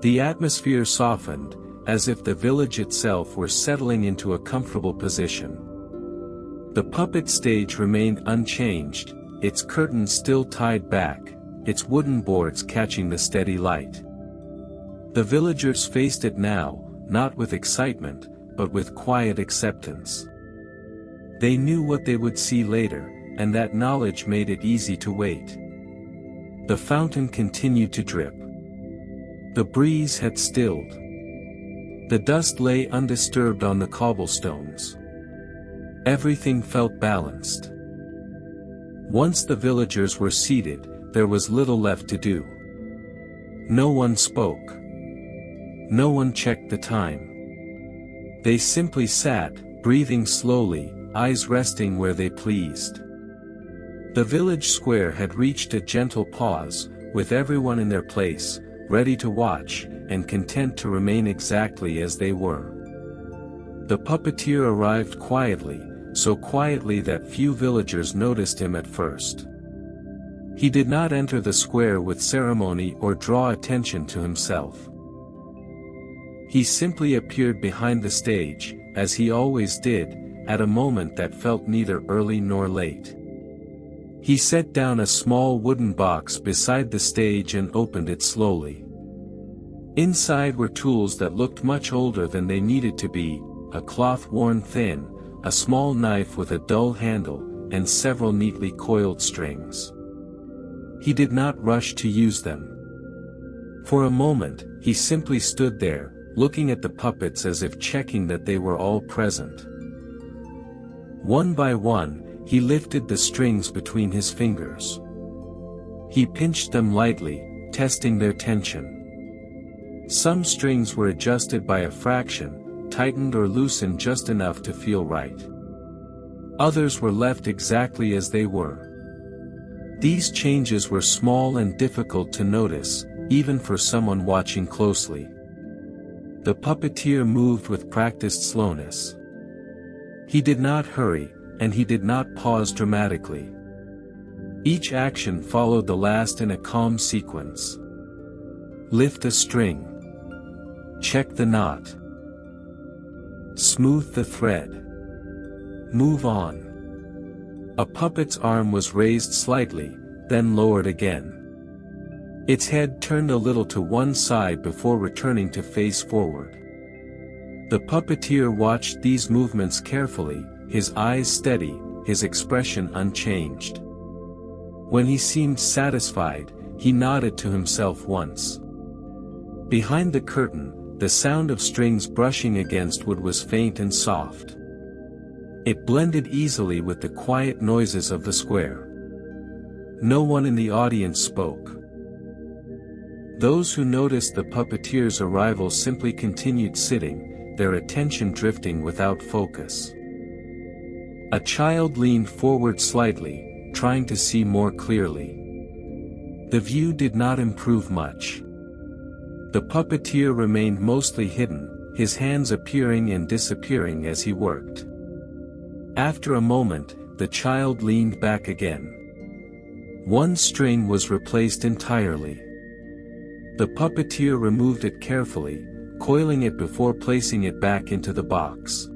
The atmosphere softened, as if the village itself were settling into a comfortable position. The puppet stage remained unchanged, its curtains still tied back, its wooden boards catching the steady light. The villagers faced it now, not with excitement, but with quiet acceptance. They knew what they would see later, and that knowledge made it easy to wait. The fountain continued to drip. The breeze had stilled. The dust lay undisturbed on the cobblestones. Everything felt balanced. Once the villagers were seated, there was little left to do. No one spoke. No one checked the time. They simply sat, breathing slowly, eyes resting where they pleased. The village square had reached a gentle pause, with everyone in their place, ready to watch, and content to remain exactly as they were. The puppeteer arrived quietly, so quietly that few villagers noticed him at first. He did not enter the square with ceremony or draw attention to himself. He simply appeared behind the stage, as he always did, at a moment that felt neither early nor late. He set down a small wooden box beside the stage and opened it slowly. Inside were tools that looked much older than they needed to be, a cloth worn thin, a small knife with a dull handle, and several neatly coiled strings. He did not rush to use them. For a moment, he simply stood there, looking at the puppets as if checking that they were all present. One by one, he lifted the strings between his fingers. He pinched them lightly, testing their tension. Some strings were adjusted by a fraction, tightened or loosened just enough to feel right. Others were left exactly as they were. These changes were small and difficult to notice, even for someone watching closely. The puppeteer moved with practiced slowness. He did not hurry, and he did not pause dramatically. Each action followed the last in a calm sequence. Lift a string. Check the knot. Smooth the thread. Move on. A puppet's arm was raised slightly, then lowered again. Its head turned a little to one side before returning to face forward. The puppeteer watched these movements carefully, his eyes steady, his expression unchanged. When he seemed satisfied, he nodded to himself once. Behind the curtain, the sound of strings brushing against wood was faint and soft. It blended easily with the quiet noises of the square. No one in the audience spoke. Those who noticed the puppeteer's arrival simply continued sitting, their attention drifting without focus. A child leaned forward slightly, trying to see more clearly. The view did not improve much. The puppeteer remained mostly hidden, his hands appearing and disappearing as he worked. After a moment, the child leaned back again. One string was replaced entirely. The puppeteer removed it carefully, coiling it before placing it back into the box.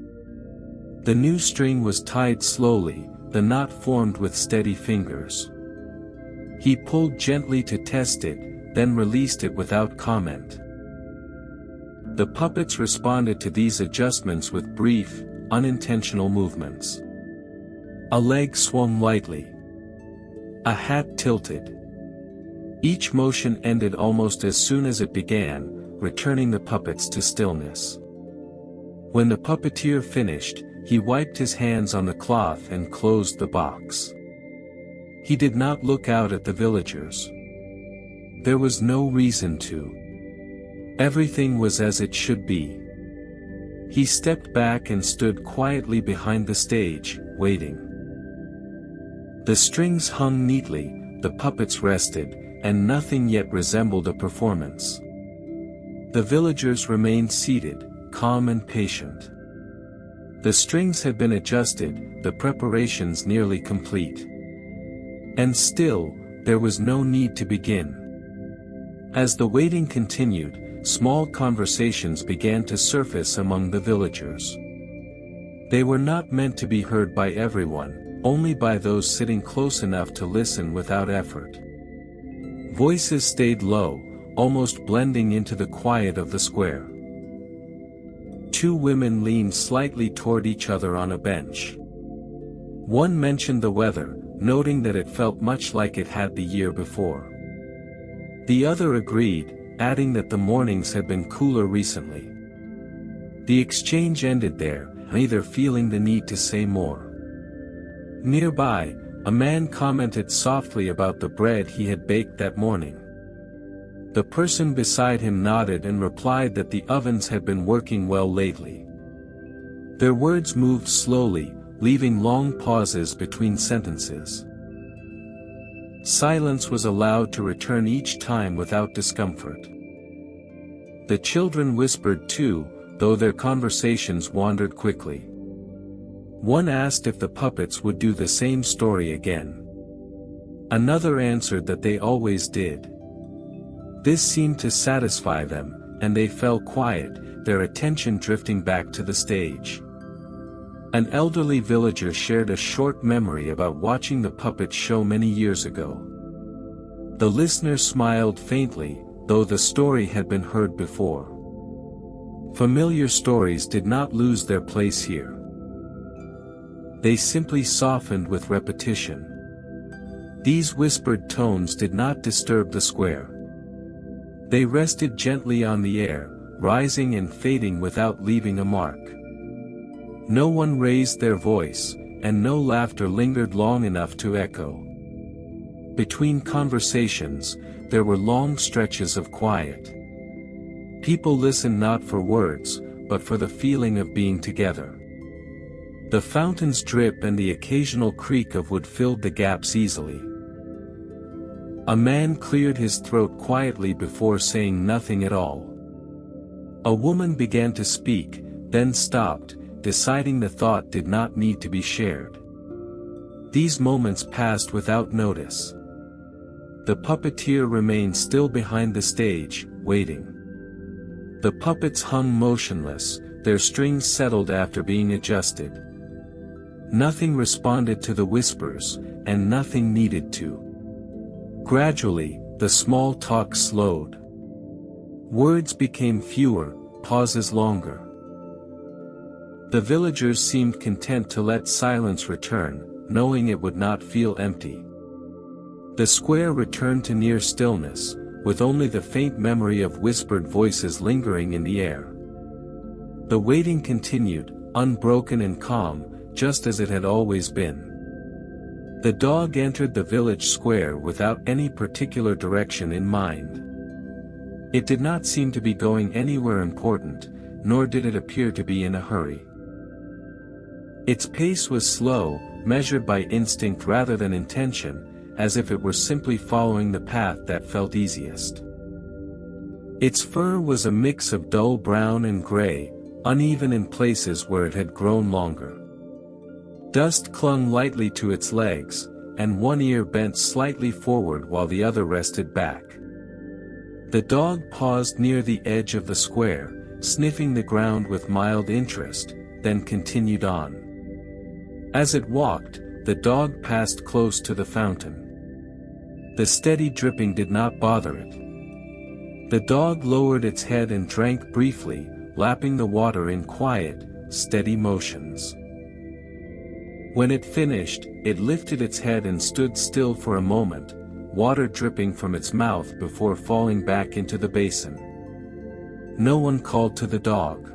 The new string was tied slowly, the knot formed with steady fingers. He pulled gently to test it, then released it without comment. The puppets responded to these adjustments with brief, unintentional movements. A leg swung lightly. A hat tilted. Each motion ended almost as soon as it began, returning the puppets to stillness. When the puppeteer finished, he wiped his hands on the cloth and closed the box. He did not look out at the villagers. There was no reason to. Everything was as it should be. He stepped back and stood quietly behind the stage, waiting. The strings hung neatly, the puppets rested, and nothing yet resembled a performance. The villagers remained seated, calm and patient. The strings had been adjusted, the preparations nearly complete. And still, there was no need to begin. As the waiting continued, small conversations began to surface among the villagers. They were not meant to be heard by everyone, only by those sitting close enough to listen without effort. Voices stayed low, almost blending into the quiet of the square. Two women leaned slightly toward each other on a bench. One mentioned the weather, noting that it felt much like it had the year before. The other agreed, adding that the mornings had been cooler recently. The exchange ended there, neither feeling the need to say more. Nearby, a man commented softly about the bread he had baked that morning. The person beside him nodded and replied that the ovens had been working well lately. Their words moved slowly, leaving long pauses between sentences. Silence was allowed to return each time without discomfort. The children whispered too, though their conversations wandered quickly. One asked if the puppets would do the same story again. Another answered that they always did. This seemed to satisfy them, and they fell quiet, their attention drifting back to the stage. An elderly villager shared a short memory about watching the puppet show many years ago. The listener smiled faintly, though the story had been heard before. Familiar stories did not lose their place here. They simply softened with repetition. These whispered tones did not disturb the square. They rested gently on the air, rising and fading without leaving a mark. No one raised their voice, and no laughter lingered long enough to echo. Between conversations, there were long stretches of quiet. People listened not for words, but for the feeling of being together. The fountain's drip and the occasional creak of wood filled the gaps easily. A man cleared his throat quietly before saying nothing at all. A woman began to speak, then stopped, deciding the thought did not need to be shared. These moments passed without notice. The puppeteer remained still behind the stage, waiting. The puppets hung motionless, their strings settled after being adjusted. Nothing responded to the whispers, and nothing needed to. Gradually, the small talk slowed. Words became fewer, pauses longer. The villagers seemed content to let silence return, knowing it would not feel empty. The square returned to near stillness, with only the faint memory of whispered voices lingering in the air. The waiting continued, unbroken and calm, just as it had always been. The dog entered the village square without any particular direction in mind. It did not seem to be going anywhere important, nor did it appear to be in a hurry. Its pace was slow, measured by instinct rather than intention, as if it were simply following the path that felt easiest. Its fur was a mix of dull brown and gray, uneven in places where it had grown longer. Dust clung lightly to its legs, and one ear bent slightly forward while the other rested back. The dog paused near the edge of the square, sniffing the ground with mild interest, then continued on. As it walked, the dog passed close to the fountain. The steady dripping did not bother it. The dog lowered its head and drank briefly, lapping the water in quiet, steady motions. When it finished, it lifted its head and stood still for a moment, water dripping from its mouth before falling back into the basin. No one called to the dog.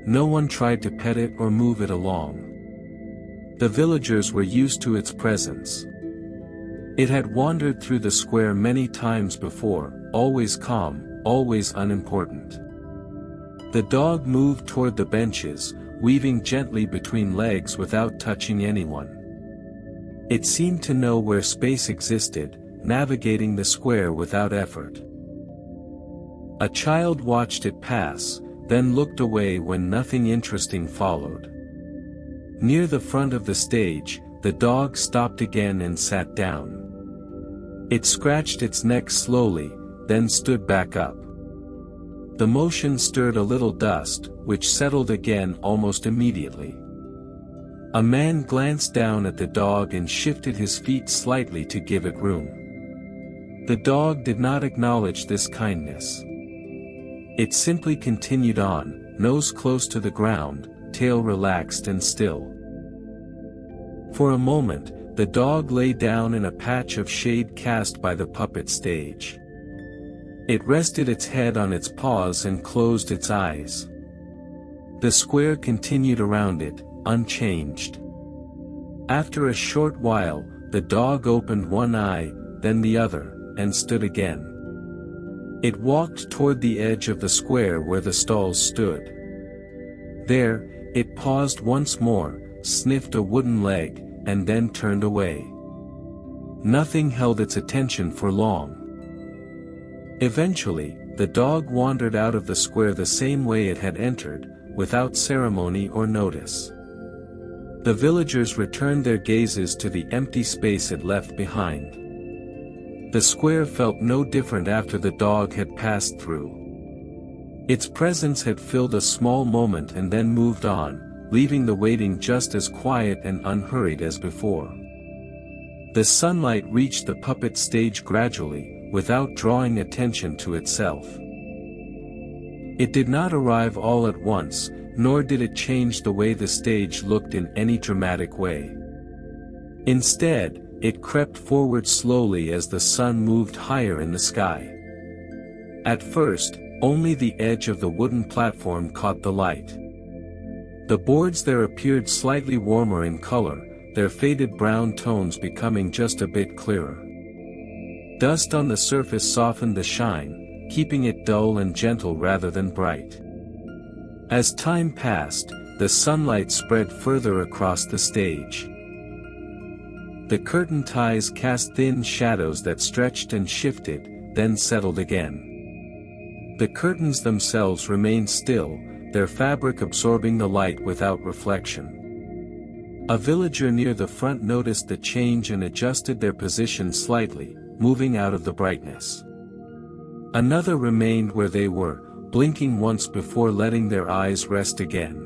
No one tried to pet it or move it along. The villagers were used to its presence. It had wandered through the square many times before, always calm, always unimportant. The dog moved toward the benches, weaving gently between legs without touching anyone. It seemed to know where space existed, navigating the square without effort. A child watched it pass, then looked away when nothing interesting followed. Near the front of the stage, the dog stopped again and sat down. It scratched its neck slowly, then stood back up. The motion stirred a little dust, which settled again almost immediately. A man glanced down at the dog and shifted his feet slightly to give it room. The dog did not acknowledge this kindness. It simply continued on, nose close to the ground, tail relaxed and still. For a moment, the dog lay down in a patch of shade cast by the puppet stage. It rested its head on its paws and closed its eyes. The square continued around it, unchanged. After a short while, the dog opened one eye, then the other, and stood again. It walked toward the edge of the square where the stalls stood. There, it paused once more, sniffed a wooden leg, and then turned away. Nothing held its attention for long. Eventually, the dog wandered out of the square the same way it had entered, without ceremony or notice. The villagers returned their gazes to the empty space it left behind. The square felt no different after the dog had passed through. Its presence had filled a small moment and then moved on, leaving the waiting just as quiet and unhurried as before. The sunlight reached the puppet stage gradually, without drawing attention to itself. It did not arrive all at once, nor did it change the way the stage looked in any dramatic way. Instead, it crept forward slowly as the sun moved higher in the sky. At first, only the edge of the wooden platform caught the light. The boards there appeared slightly warmer in color, their faded brown tones becoming just a bit clearer. Dust on the surface softened the shine, keeping it dull and gentle rather than bright. As time passed, the sunlight spread further across the stage. The curtain ties cast thin shadows that stretched and shifted, then settled again. The curtains themselves remained still, their fabric absorbing the light without reflection. A villager near the front noticed the change and adjusted their position slightly, moving out of the brightness. Another remained where they were, blinking once before letting their eyes rest again.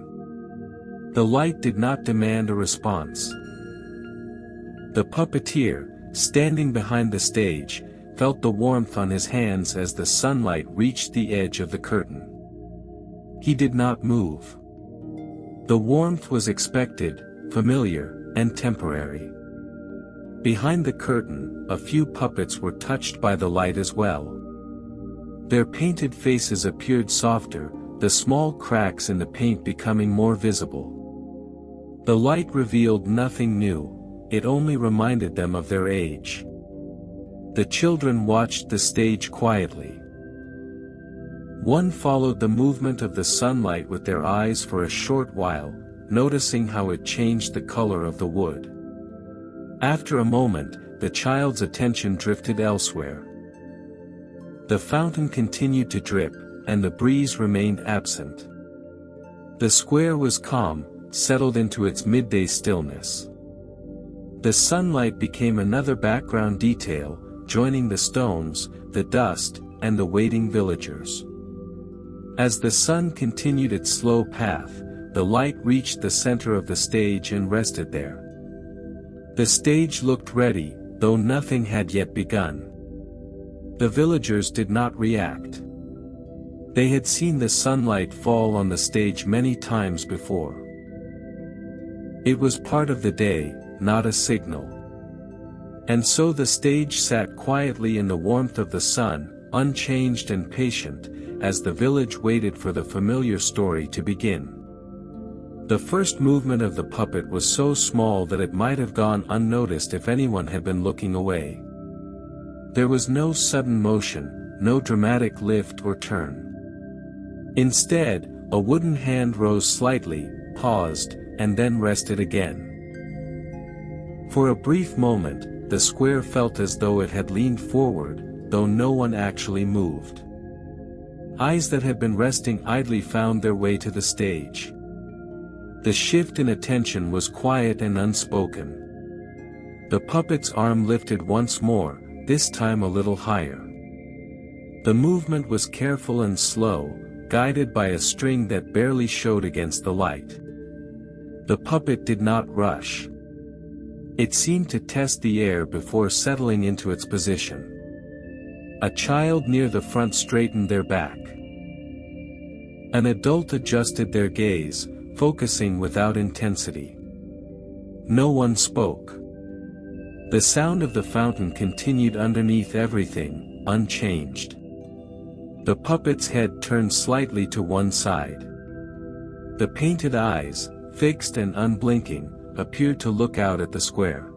The light did not demand a response. The puppeteer, standing behind the stage, felt the warmth on his hands as the sunlight reached the edge of the curtain. He did not move. The warmth was expected, familiar, and temporary. Behind the curtain, a few puppets were touched by the light as well. Their painted faces appeared softer, the small cracks in the paint becoming more visible. The light revealed nothing new, it only reminded them of their age. The children watched the stage quietly. One followed the movement of the sunlight with their eyes for a short while, noticing how it changed the color of the wood. After a moment, the child's attention drifted elsewhere. The fountain continued to drip, and the breeze remained absent. The square was calm, settled into its midday stillness. The sunlight became another background detail, joining the stones, the dust, and the waiting villagers. As the sun continued its slow path, the light reached the center of the stage and rested there. The stage looked ready, though nothing had yet begun. The villagers did not react. They had seen the sunlight fall on the stage many times before. It was part of the day, not a signal. And so the stage sat quietly in the warmth of the sun, unchanged and patient, as the village waited for the familiar story to begin. The first movement of the puppet was so small that it might have gone unnoticed if anyone had been looking away. There was no sudden motion, no dramatic lift or turn. Instead, a wooden hand rose slightly, paused, and then rested again. For a brief moment, the square felt as though it had leaned forward, though no one actually moved. Eyes that had been resting idly found their way to the stage. The shift in attention was quiet and unspoken. The puppet's arm lifted once more, this time a little higher. The movement was careful and slow, guided by a string that barely showed against the light. The puppet did not rush. It seemed to test the air before settling into its position. A child near the front straightened their back. An adult adjusted their gaze, focusing without intensity. No one spoke. The sound of the fountain continued underneath everything, unchanged. The puppet's head turned slightly to one side. The painted eyes, fixed and unblinking, appeared to look out at the square.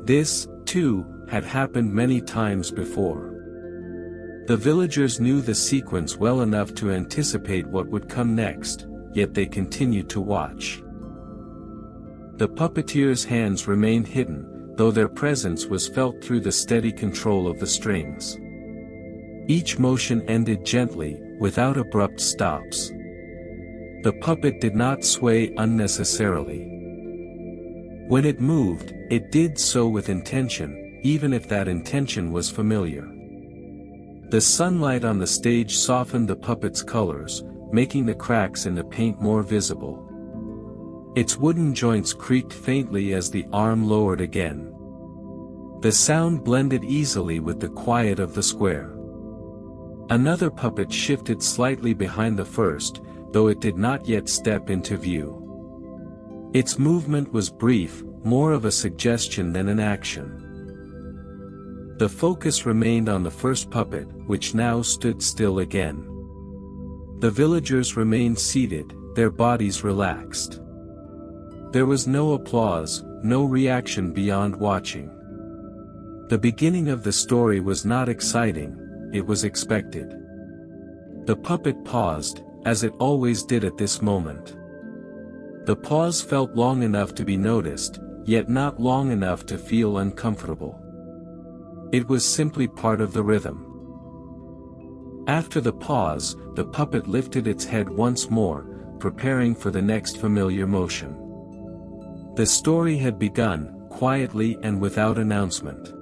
This, too, had happened many times before. The villagers knew the sequence well enough to anticipate what would come next, yet they continued to watch. The puppeteer's hands remained hidden, though their presence was felt through the steady control of the strings. Each motion ended gently, without abrupt stops. The puppet did not sway unnecessarily. When it moved, it did so with intention, even if that intention was familiar. The sunlight on the stage softened the puppet's colors, making the cracks in the paint more visible. Its wooden joints creaked faintly as the arm lowered again. The sound blended easily with the quiet of the square. Another puppet shifted slightly behind the first, though it did not yet step into view. Its movement was brief, more of a suggestion than an action. The focus remained on the first puppet, which now stood still again. The villagers remained seated, their bodies relaxed. There was no applause, no reaction beyond watching. The beginning of the story was not exciting, it was expected. The puppet paused, as it always did at this moment. The pause felt long enough to be noticed, yet not long enough to feel uncomfortable. It was simply part of the rhythm. After the pause, the puppet lifted its head once more, preparing for the next familiar motion. The story had begun, quietly and without announcement.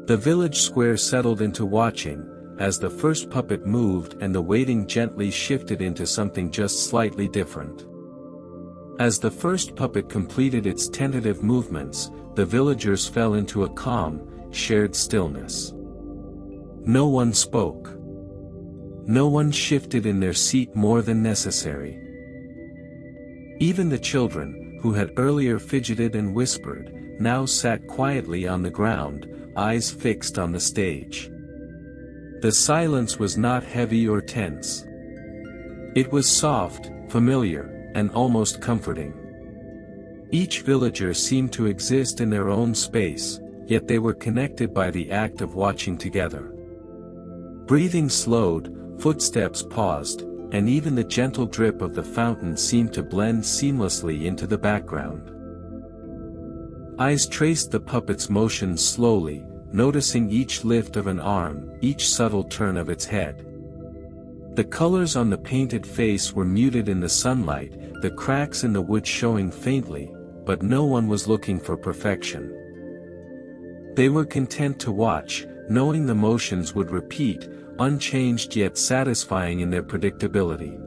The village square settled into watching, as the first puppet moved and the waiting gently shifted into something just slightly different. As the first puppet completed its tentative movements, the villagers fell into a calm, shared stillness. No one spoke. No one shifted in their seat more than necessary. Even the children, who had earlier fidgeted and whispered, now sat quietly on the ground, eyes fixed on the stage. The silence was not heavy or tense. It was soft, familiar, and almost comforting. Each villager seemed to exist in their own space, yet they were connected by the act of watching together. Breathing slowed, footsteps paused, and even the gentle drip of the fountain seemed to blend seamlessly into the background. Eyes traced the puppet's motions slowly, noticing each lift of an arm, each subtle turn of its head. The colors on the painted face were muted in the sunlight, the cracks in the wood showing faintly, but no one was looking for perfection. They were content to watch, knowing the motions would repeat, unchanged yet satisfying in their predictability.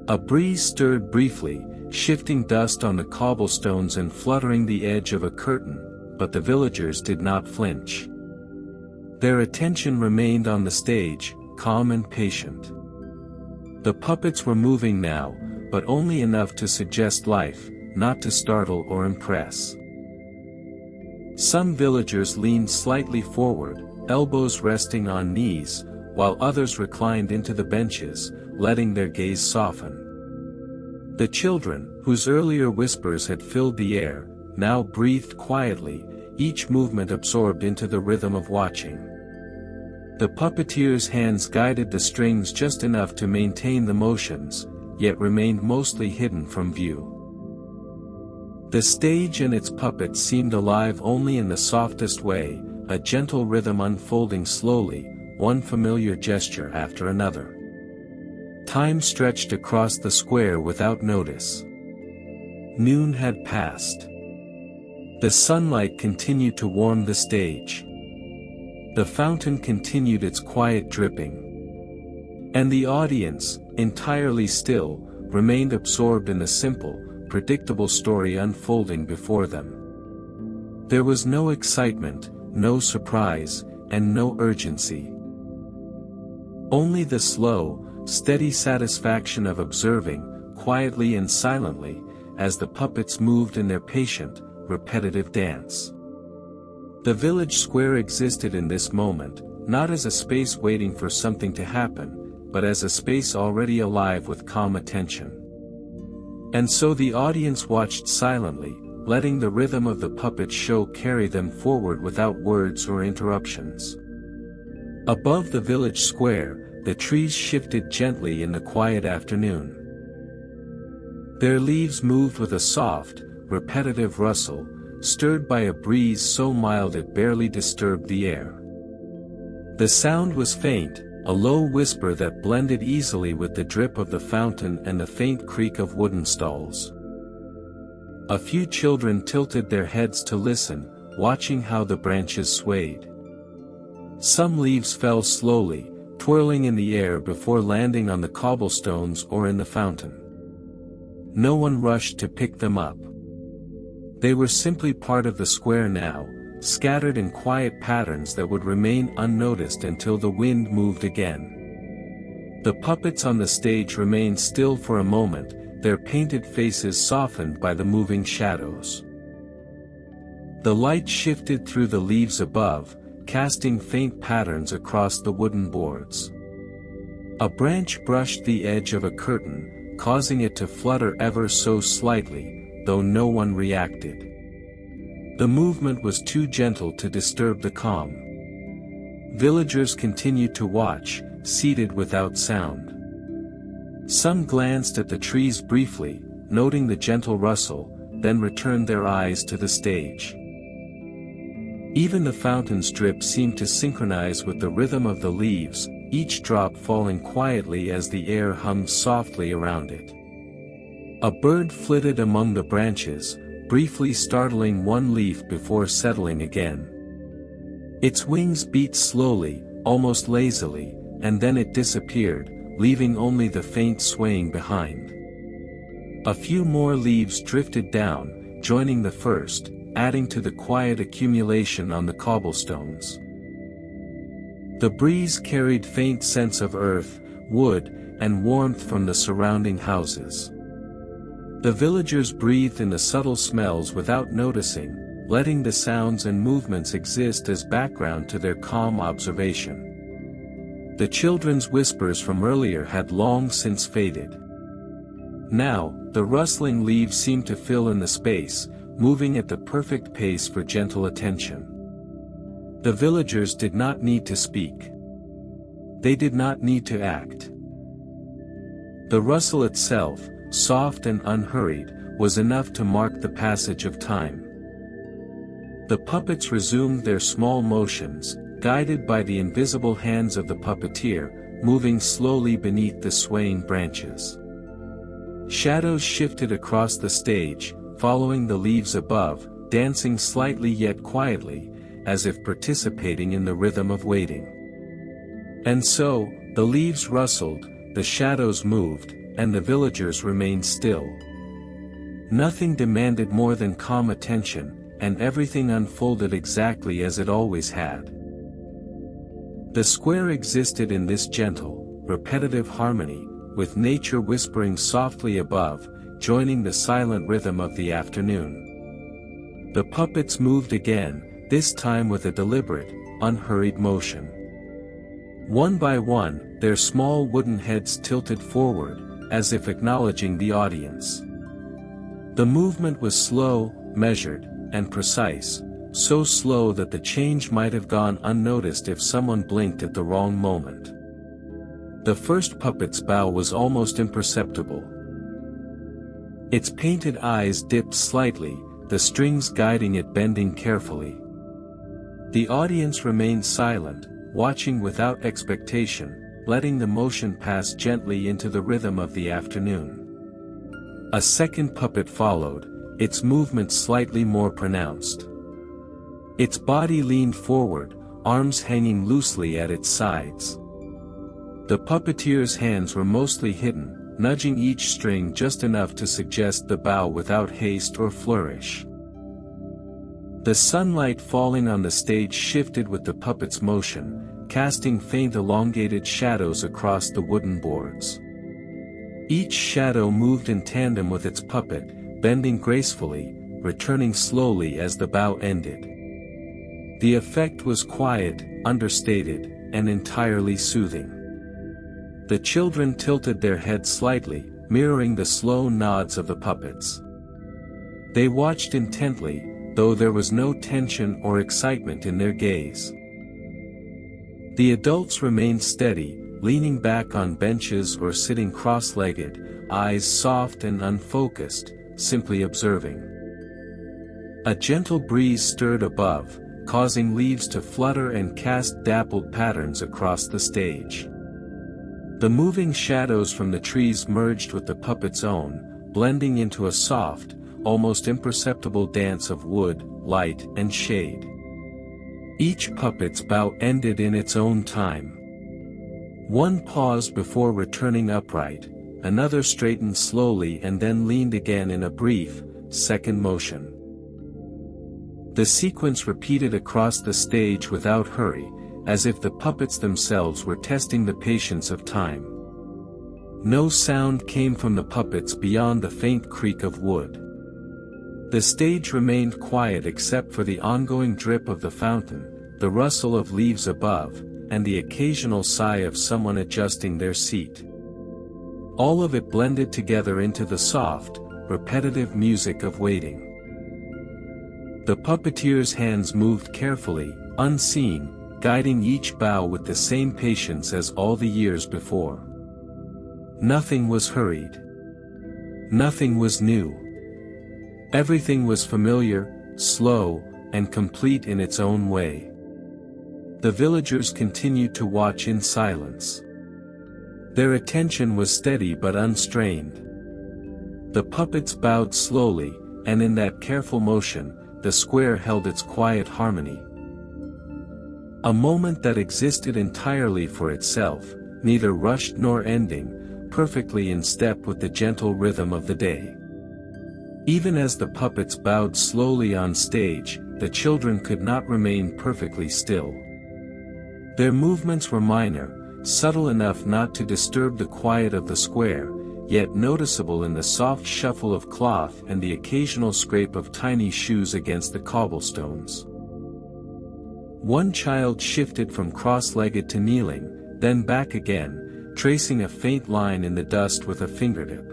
A breeze stirred briefly, shifting dust on the cobblestones and fluttering the edge of a curtain, but the villagers did not flinch. Their attention remained on the stage, calm and patient. The puppets were moving now, but only enough to suggest life, not to startle or impress. Some villagers leaned slightly forward, elbows resting on knees, while others reclined into the benches, letting their gaze soften. The children, whose earlier whispers had filled the air, now breathed quietly, each movement absorbed into the rhythm of watching. The puppeteer's hands guided the strings just enough to maintain the motions, yet remained mostly hidden from view. The stage and its puppets seemed alive only in the softest way, a gentle rhythm unfolding slowly, one familiar gesture after another. Time stretched across the square without notice. Noon had passed. The sunlight continued to warm the stage. The fountain continued its quiet dripping. And the audience, entirely still, remained absorbed in the simple, predictable story unfolding before them. There was no excitement, no surprise, and no urgency. Only the slow, steady satisfaction of observing, quietly and silently, as the puppets moved in their patient, repetitive dance. The village square existed in this moment, not as a space waiting for something to happen, but as a space already alive with calm attention. And so the audience watched silently, letting the rhythm of the puppet show carry them forward without words or interruptions. Above the village square, the trees shifted gently in the quiet afternoon. Their leaves moved with a soft, repetitive rustle, stirred by a breeze so mild it barely disturbed the air. The sound was faint, a low whisper that blended easily with the drip of the fountain and the faint creak of wooden stalls. A few children tilted their heads to listen, watching how the branches swayed. Some leaves fell slowly, twirling in the air before landing on the cobblestones or in the fountain. No one rushed to pick them up. They were simply part of the square now, scattered in quiet patterns that would remain unnoticed until the wind moved again. The puppets on the stage remained still for a moment, their painted faces softened by the moving shadows. The light shifted through the leaves above, casting faint patterns across the wooden boards. A branch brushed the edge of a curtain, causing it to flutter ever so slightly, though no one reacted. The movement was too gentle to disturb the calm. Villagers continued to watch, seated without sound. Some glanced at the trees briefly, noting the gentle rustle, then returned their eyes to the stage. Even the fountain's drip seemed to synchronize with the rhythm of the leaves, each drop falling quietly as the air hummed softly around it. A bird flitted among the branches, briefly startling one leaf before settling again. Its wings beat slowly, almost lazily, and then it disappeared, leaving only the faint swaying behind. A few more leaves drifted down, joining the first, adding to the quiet accumulation on the cobblestones. The breeze carried faint scents of earth, wood, and warmth from the surrounding houses. The villagers breathed in the subtle smells without noticing, letting the sounds and movements exist as background to their calm observation. The children's whispers from earlier had long since faded. Now, the rustling leaves seemed to fill in the space, moving at the perfect pace for gentle attention. The villagers did not need to speak. They did not need to act. The rustle itself, soft and unhurried, was enough to mark the passage of time. The puppets resumed their small motions, guided by the invisible hands of the puppeteer, moving slowly beneath the swaying branches. Shadows shifted across the stage, following the leaves above, dancing slightly yet quietly, as if participating in the rhythm of waiting. And so, the leaves rustled, the shadows moved, and the villagers remained still. Nothing demanded more than calm attention, and everything unfolded exactly as it always had. The square existed in this gentle, repetitive harmony, with nature whispering softly above, joining the silent rhythm of the afternoon. The puppets moved again, this time with a deliberate, unhurried motion. One by one, their small wooden heads tilted forward, as if acknowledging the audience. The movement was slow, measured, and precise, so slow that the change might have gone unnoticed if someone blinked at the wrong moment. The first puppet's bow was almost imperceptible. Its painted eyes dipped slightly, the strings guiding it bending carefully. The audience remained silent, watching without expectation, letting the motion pass gently into the rhythm of the afternoon. A second puppet followed, its movement slightly more pronounced. Its body leaned forward, arms hanging loosely at its sides. The puppeteer's hands were mostly hidden, nudging each string just enough to suggest the bow without haste or flourish. The sunlight falling on the stage shifted with the puppet's motion, casting faint elongated shadows across the wooden boards. Each shadow moved in tandem with its puppet, bending gracefully, returning slowly as the bow ended. The effect was quiet, understated, and entirely soothing. The children tilted their heads slightly, mirroring the slow nods of the puppets. They watched intently, though there was no tension or excitement in their gaze. The adults remained steady, leaning back on benches or sitting cross-legged, eyes soft and unfocused, simply observing. A gentle breeze stirred above, causing leaves to flutter and cast dappled patterns across the stage. The moving shadows from the trees merged with the puppet's own, blending into a soft, almost imperceptible dance of wood, light and shade. Each puppet's bow ended in its own time. One paused before returning upright, another straightened slowly and then leaned again in a brief, second motion. The sequence repeated across the stage without hurry, as if the puppets themselves were testing the patience of time. No sound came from the puppets beyond the faint creak of wood. The stage remained quiet except for the ongoing drip of the fountain, the rustle of leaves above, and the occasional sigh of someone adjusting their seat. All of it blended together into the soft, repetitive music of waiting. The puppeteer's hands moved carefully, unseen, guiding each bow with the same patience as all the years before. Nothing was hurried. Nothing was new. Everything was familiar, slow, and complete in its own way. The villagers continued to watch in silence. Their attention was steady but unstrained. The puppets bowed slowly, and in that careful motion, the square held its quiet harmony. A moment that existed entirely for itself, neither rushed nor ending, perfectly in step with the gentle rhythm of the day. Even as the puppets bowed slowly on stage, the children could not remain perfectly still. Their movements were minor, subtle enough not to disturb the quiet of the square, yet noticeable in the soft shuffle of cloth and the occasional scrape of tiny shoes against the cobblestones. One child shifted from cross-legged to kneeling, then back again, tracing a faint line in the dust with a fingertip.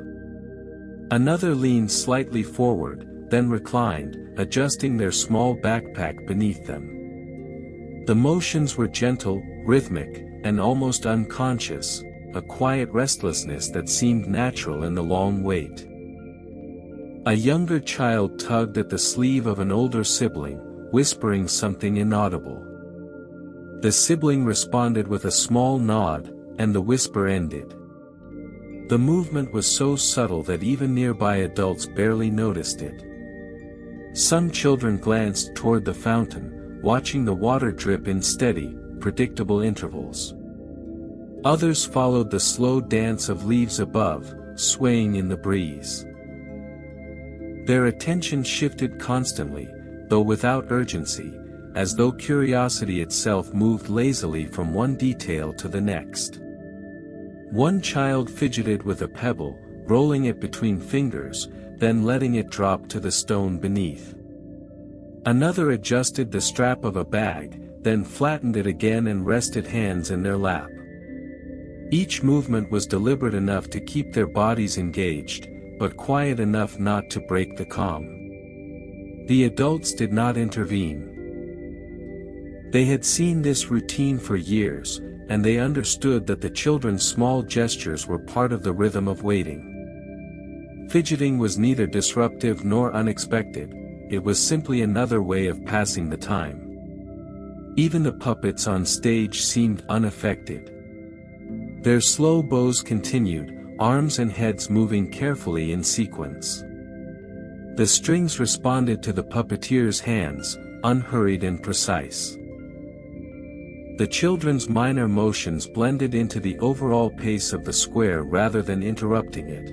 Another leaned slightly forward, then reclined, adjusting their small backpack beneath them. The motions were gentle, rhythmic, and almost unconscious, a quiet restlessness that seemed natural in the long wait. A younger child tugged at the sleeve of an older sibling, whispering something inaudible. The sibling responded with a small nod, and the whisper ended. The movement was so subtle that even nearby adults barely noticed it. Some children glanced toward the fountain, watching the water drip in steady, predictable intervals. Others followed the slow dance of leaves above, swaying in the breeze. Their attention shifted constantly, though without urgency, as though curiosity itself moved lazily from one detail to the next. One child fidgeted with a pebble, rolling it between fingers, then letting it drop to the stone beneath. Another adjusted the strap of a bag, then flattened it again and rested hands in their lap. Each movement was deliberate enough to keep their bodies engaged, but quiet enough not to break the calm. The adults did not intervene. They had seen this routine for years, and they understood that the children's small gestures were part of the rhythm of waiting. Fidgeting was neither disruptive nor unexpected, it was simply another way of passing the time. Even the puppets on stage seemed unaffected. Their slow bows continued, arms and heads moving carefully in sequence. The strings responded to the puppeteer's hands, unhurried and precise. The children's minor motions blended into the overall pace of the square rather than interrupting it.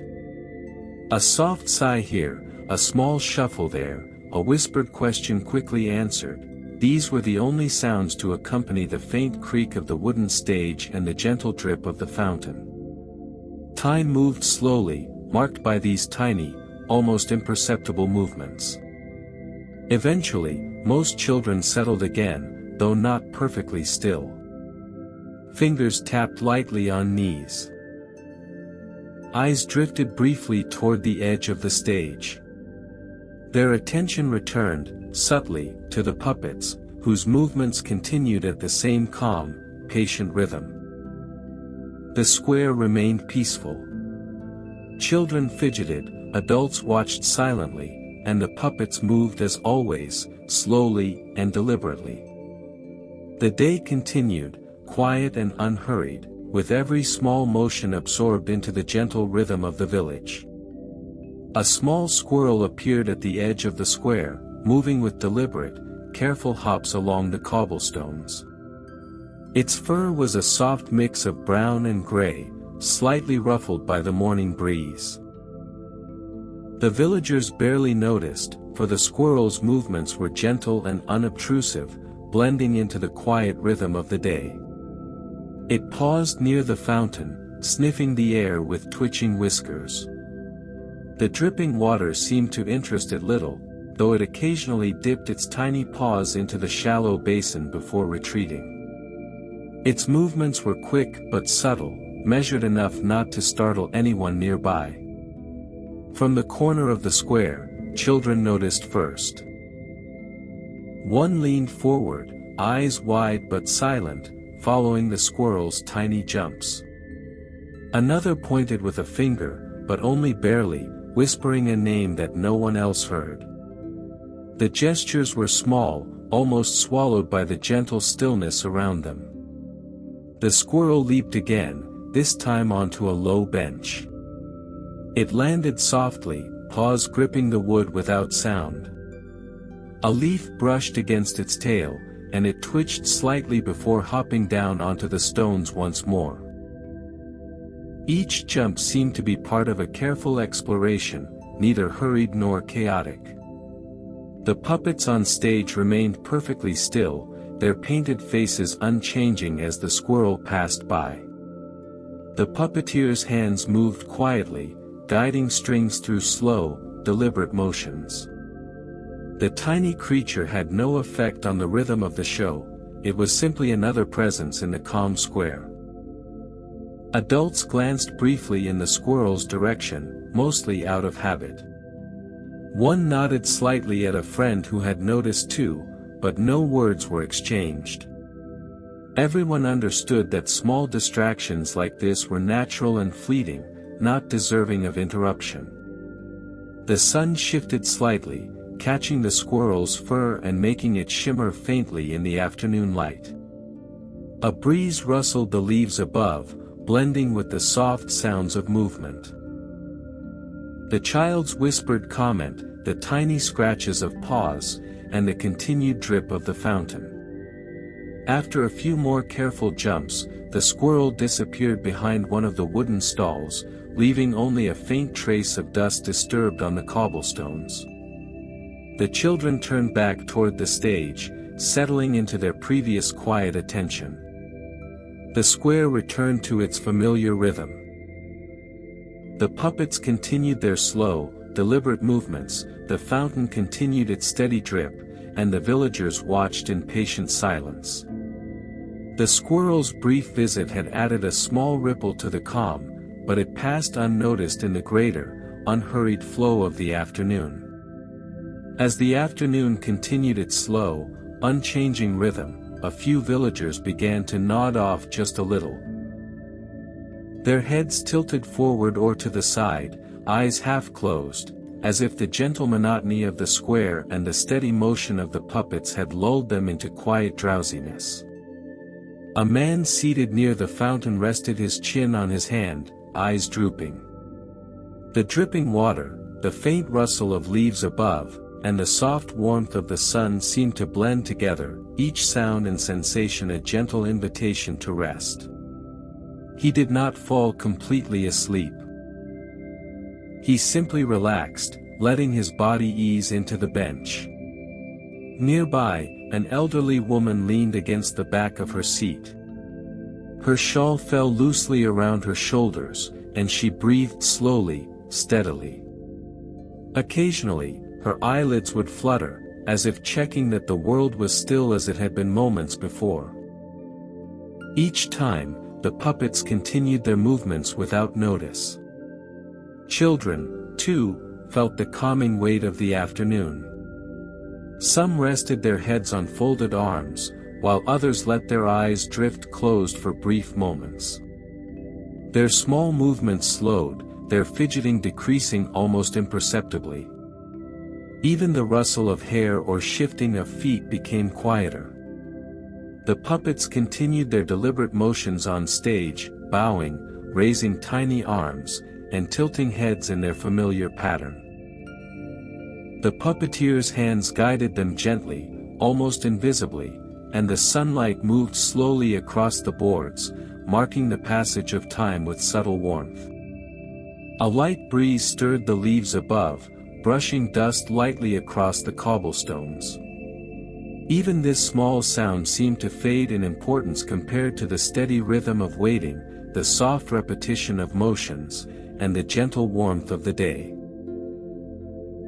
A soft sigh here, a small shuffle there, a whispered question quickly answered. These were the only sounds to accompany the faint creak of the wooden stage and the gentle drip of the fountain. Time moved slowly, marked by these tiny, almost imperceptible movements. Eventually, most children settled again, though not perfectly still. Fingers tapped lightly on knees. Eyes drifted briefly toward the edge of the stage. Their attention returned, subtly, to the puppets, whose movements continued at the same calm, patient rhythm. The square remained peaceful. Children fidgeted, adults watched silently, and the puppets moved as always, slowly and deliberately. The day continued, quiet and unhurried, with every small motion absorbed into the gentle rhythm of the village. A small squirrel appeared at the edge of the square, moving with deliberate, careful hops along the cobblestones. Its fur was a soft mix of brown and gray, slightly ruffled by the morning breeze. The villagers barely noticed, for the squirrel's movements were gentle and unobtrusive, blending into the quiet rhythm of the day. It paused near the fountain, sniffing the air with twitching whiskers. The dripping water seemed to interest it little, though it occasionally dipped its tiny paws into the shallow basin before retreating. Its movements were quick but subtle, measured enough not to startle anyone nearby. From the corner of the square, children noticed first. One leaned forward, eyes wide but silent, following the squirrel's tiny jumps. Another pointed with a finger, but only barely, whispering a name that no one else heard. The gestures were small, almost swallowed by the gentle stillness around them. The squirrel leaped again, this time onto a low bench. It landed softly, paws gripping the wood without sound. A leaf brushed against its tail, and it twitched slightly before hopping down onto the stones once more. Each jump seemed to be part of a careful exploration, neither hurried nor chaotic. The puppets on stage remained perfectly still, their painted faces unchanging as the squirrel passed by. The puppeteer's hands moved quietly, guiding strings through slow, deliberate motions. The tiny creature had no effect on the rhythm of the show, it was simply another presence in the calm square. Adults glanced briefly in the squirrel's direction, mostly out of habit. One nodded slightly at a friend who had noticed too, but no words were exchanged. Everyone understood that small distractions like this were natural and fleeting, not deserving of interruption. The sun shifted slightly, catching the squirrel's fur and making it shimmer faintly in the afternoon light. A breeze rustled the leaves above, blending with the soft sounds of movement. The child's whispered comment, the tiny scratches of paws, and the continued drip of the fountain. After a few more careful jumps, the squirrel disappeared behind one of the wooden stalls, leaving only a faint trace of dust disturbed on the cobblestones. The children turned back toward the stage, settling into their previous quiet attention. The square returned to its familiar rhythm. The puppets continued their slow, deliberate movements, the fountain continued its steady drip, and the villagers watched in patient silence. The squirrel's brief visit had added a small ripple to the calm, but it passed unnoticed in the greater, unhurried flow of the afternoon. As the afternoon continued its slow, unchanging rhythm, a few villagers began to nod off just a little. Their heads tilted forward or to the side, eyes half closed, as if the gentle monotony of the square and the steady motion of the puppets had lulled them into quiet drowsiness. A man seated near the fountain rested his chin on his hand, eyes drooping. The dripping water, the faint rustle of leaves above, and the soft warmth of the sun seemed to blend together, each sound and sensation a gentle invitation to rest. He did not fall completely asleep. He simply relaxed, letting his body ease into the bench. Nearby, an elderly woman leaned against the back of her seat. Her shawl fell loosely around her shoulders, and she breathed slowly, steadily. Occasionally, her eyelids would flutter, as if checking that the world was still as it had been moments before. Each time, the puppets continued their movements without notice. Children, too, felt the calming weight of the afternoon. Some rested their heads on folded arms, while others let their eyes drift closed for brief moments. Their small movements slowed, their fidgeting decreasing almost imperceptibly. Even the rustle of hair or shifting of feet became quieter. The puppets continued their deliberate motions on stage, bowing, raising tiny arms, and tilting heads in their familiar pattern. The puppeteer's hands guided them gently, almost invisibly, and the sunlight moved slowly across the boards, marking the passage of time with subtle warmth. A light breeze stirred the leaves above, brushing dust lightly across the cobblestones. Even this small sound seemed to fade in importance compared to the steady rhythm of waiting, the soft repetition of motions, and the gentle warmth of the day.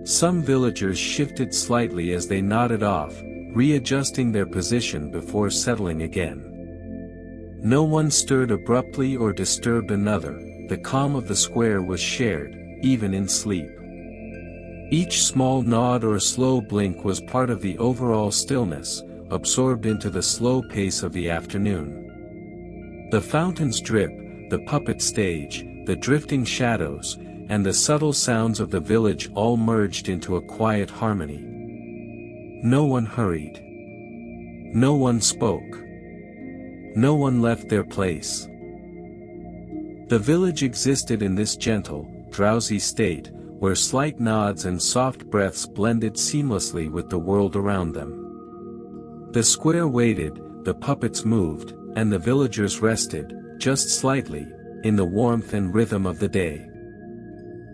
Some villagers shifted slightly as they nodded off, readjusting their position before settling again. No one stirred abruptly or disturbed another, the calm of the square was shared, even in sleep. Each small nod or slow blink was part of the overall stillness, absorbed into the slow pace of the afternoon. The fountain's drip, the puppet stage, the drifting shadows, and the subtle sounds of the village all merged into a quiet harmony. No one hurried. No one spoke. No one left their place. The village existed in this gentle, drowsy state, where slight nods and soft breaths blended seamlessly with the world around them. The square waited, the puppets moved, and the villagers rested, just slightly, in the warmth and rhythm of the day.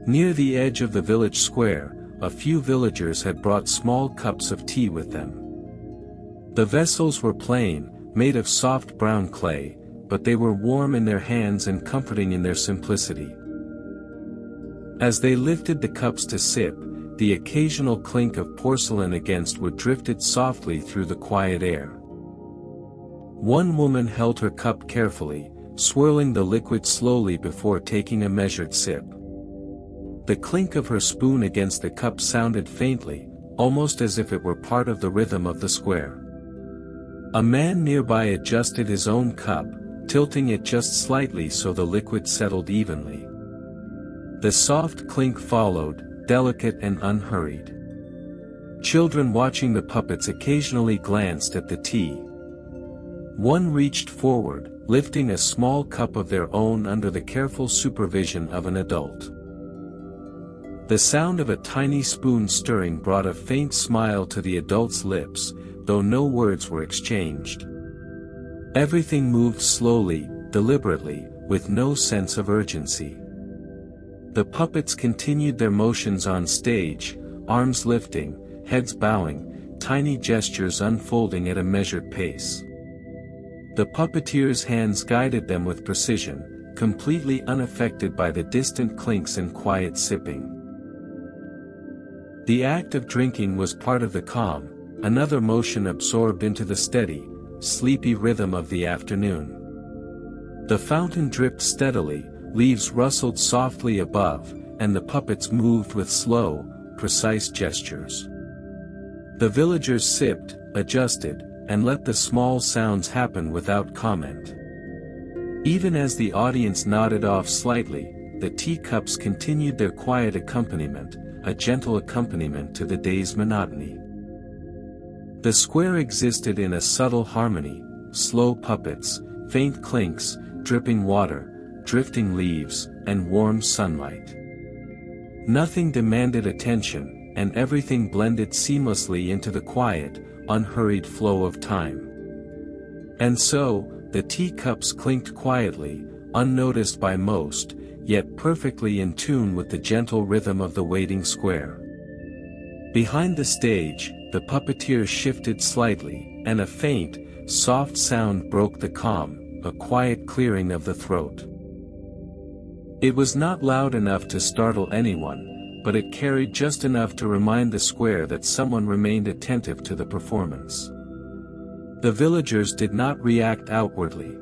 Near the edge of the village square, a few villagers had brought small cups of tea with them. The vessels were plain, made of soft brown clay, but they were warm in their hands and comforting in their simplicity. As they lifted the cups to sip, the occasional clink of porcelain against wood drifted softly through the quiet air. One woman held her cup carefully, swirling the liquid slowly before taking a measured sip. The clink of her spoon against the cup sounded faintly, almost as if it were part of the rhythm of the square. A man nearby adjusted his own cup, tilting it just slightly so the liquid settled evenly. The soft clink followed, delicate and unhurried. Children watching the puppets occasionally glanced at the tea. One reached forward, lifting a small cup of their own under the careful supervision of an adult. The sound of a tiny spoon stirring brought a faint smile to the adult's lips, though no words were exchanged. Everything moved slowly, deliberately, with no sense of urgency. The puppets continued their motions on stage, arms lifting, heads bowing, tiny gestures unfolding at a measured pace. The puppeteer's hands guided them with precision, completely unaffected by the distant clinks and quiet sipping. The act of drinking was part of the calm, another motion absorbed into the steady, sleepy rhythm of the afternoon. The fountain dripped steadily, leaves rustled softly above, and the puppets moved with slow, precise gestures. The villagers sipped, adjusted, and let the small sounds happen without comment. Even as the audience nodded off slightly, the teacups continued their quiet accompaniment, a gentle accompaniment to the day's monotony. The square existed in a subtle harmony, slow puppets, faint clinks, dripping water, drifting leaves, and warm sunlight. Nothing demanded attention, and everything blended seamlessly into the quiet, unhurried flow of time. And so, the teacups clinked quietly, unnoticed by most, yet perfectly in tune with the gentle rhythm of the waiting square. Behind the stage, the puppeteer shifted slightly, and a faint, soft sound broke the calm, a quiet clearing of the throat. It was not loud enough to startle anyone, but it carried just enough to remind the square that someone remained attentive to the performance. The villagers did not react outwardly.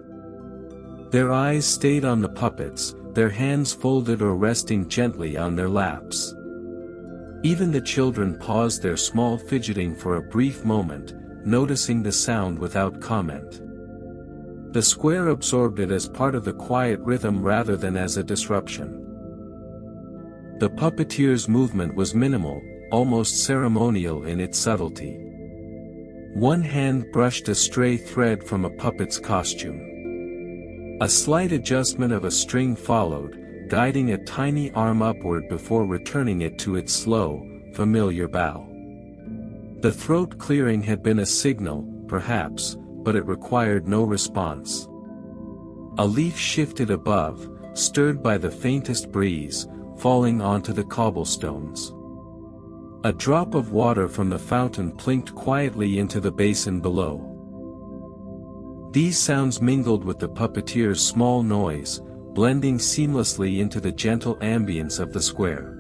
Their eyes stayed on the puppets, their hands folded or resting gently on their laps. Even the children paused their small fidgeting for a brief moment, noticing the sound without comment. The square absorbed it as part of the quiet rhythm rather than as a disruption. The puppeteer's movement was minimal, almost ceremonial in its subtlety. One hand brushed a stray thread from a puppet's costume. A slight adjustment of a string followed, guiding a tiny arm upward before returning it to its slow, familiar bow. The throat clearing had been a signal, perhaps, but it required no response. A leaf shifted above, stirred by the faintest breeze, falling onto the cobblestones. A drop of water from the fountain plinked quietly into the basin below. These sounds mingled with the puppeteer's small noise, blending seamlessly into the gentle ambience of the square.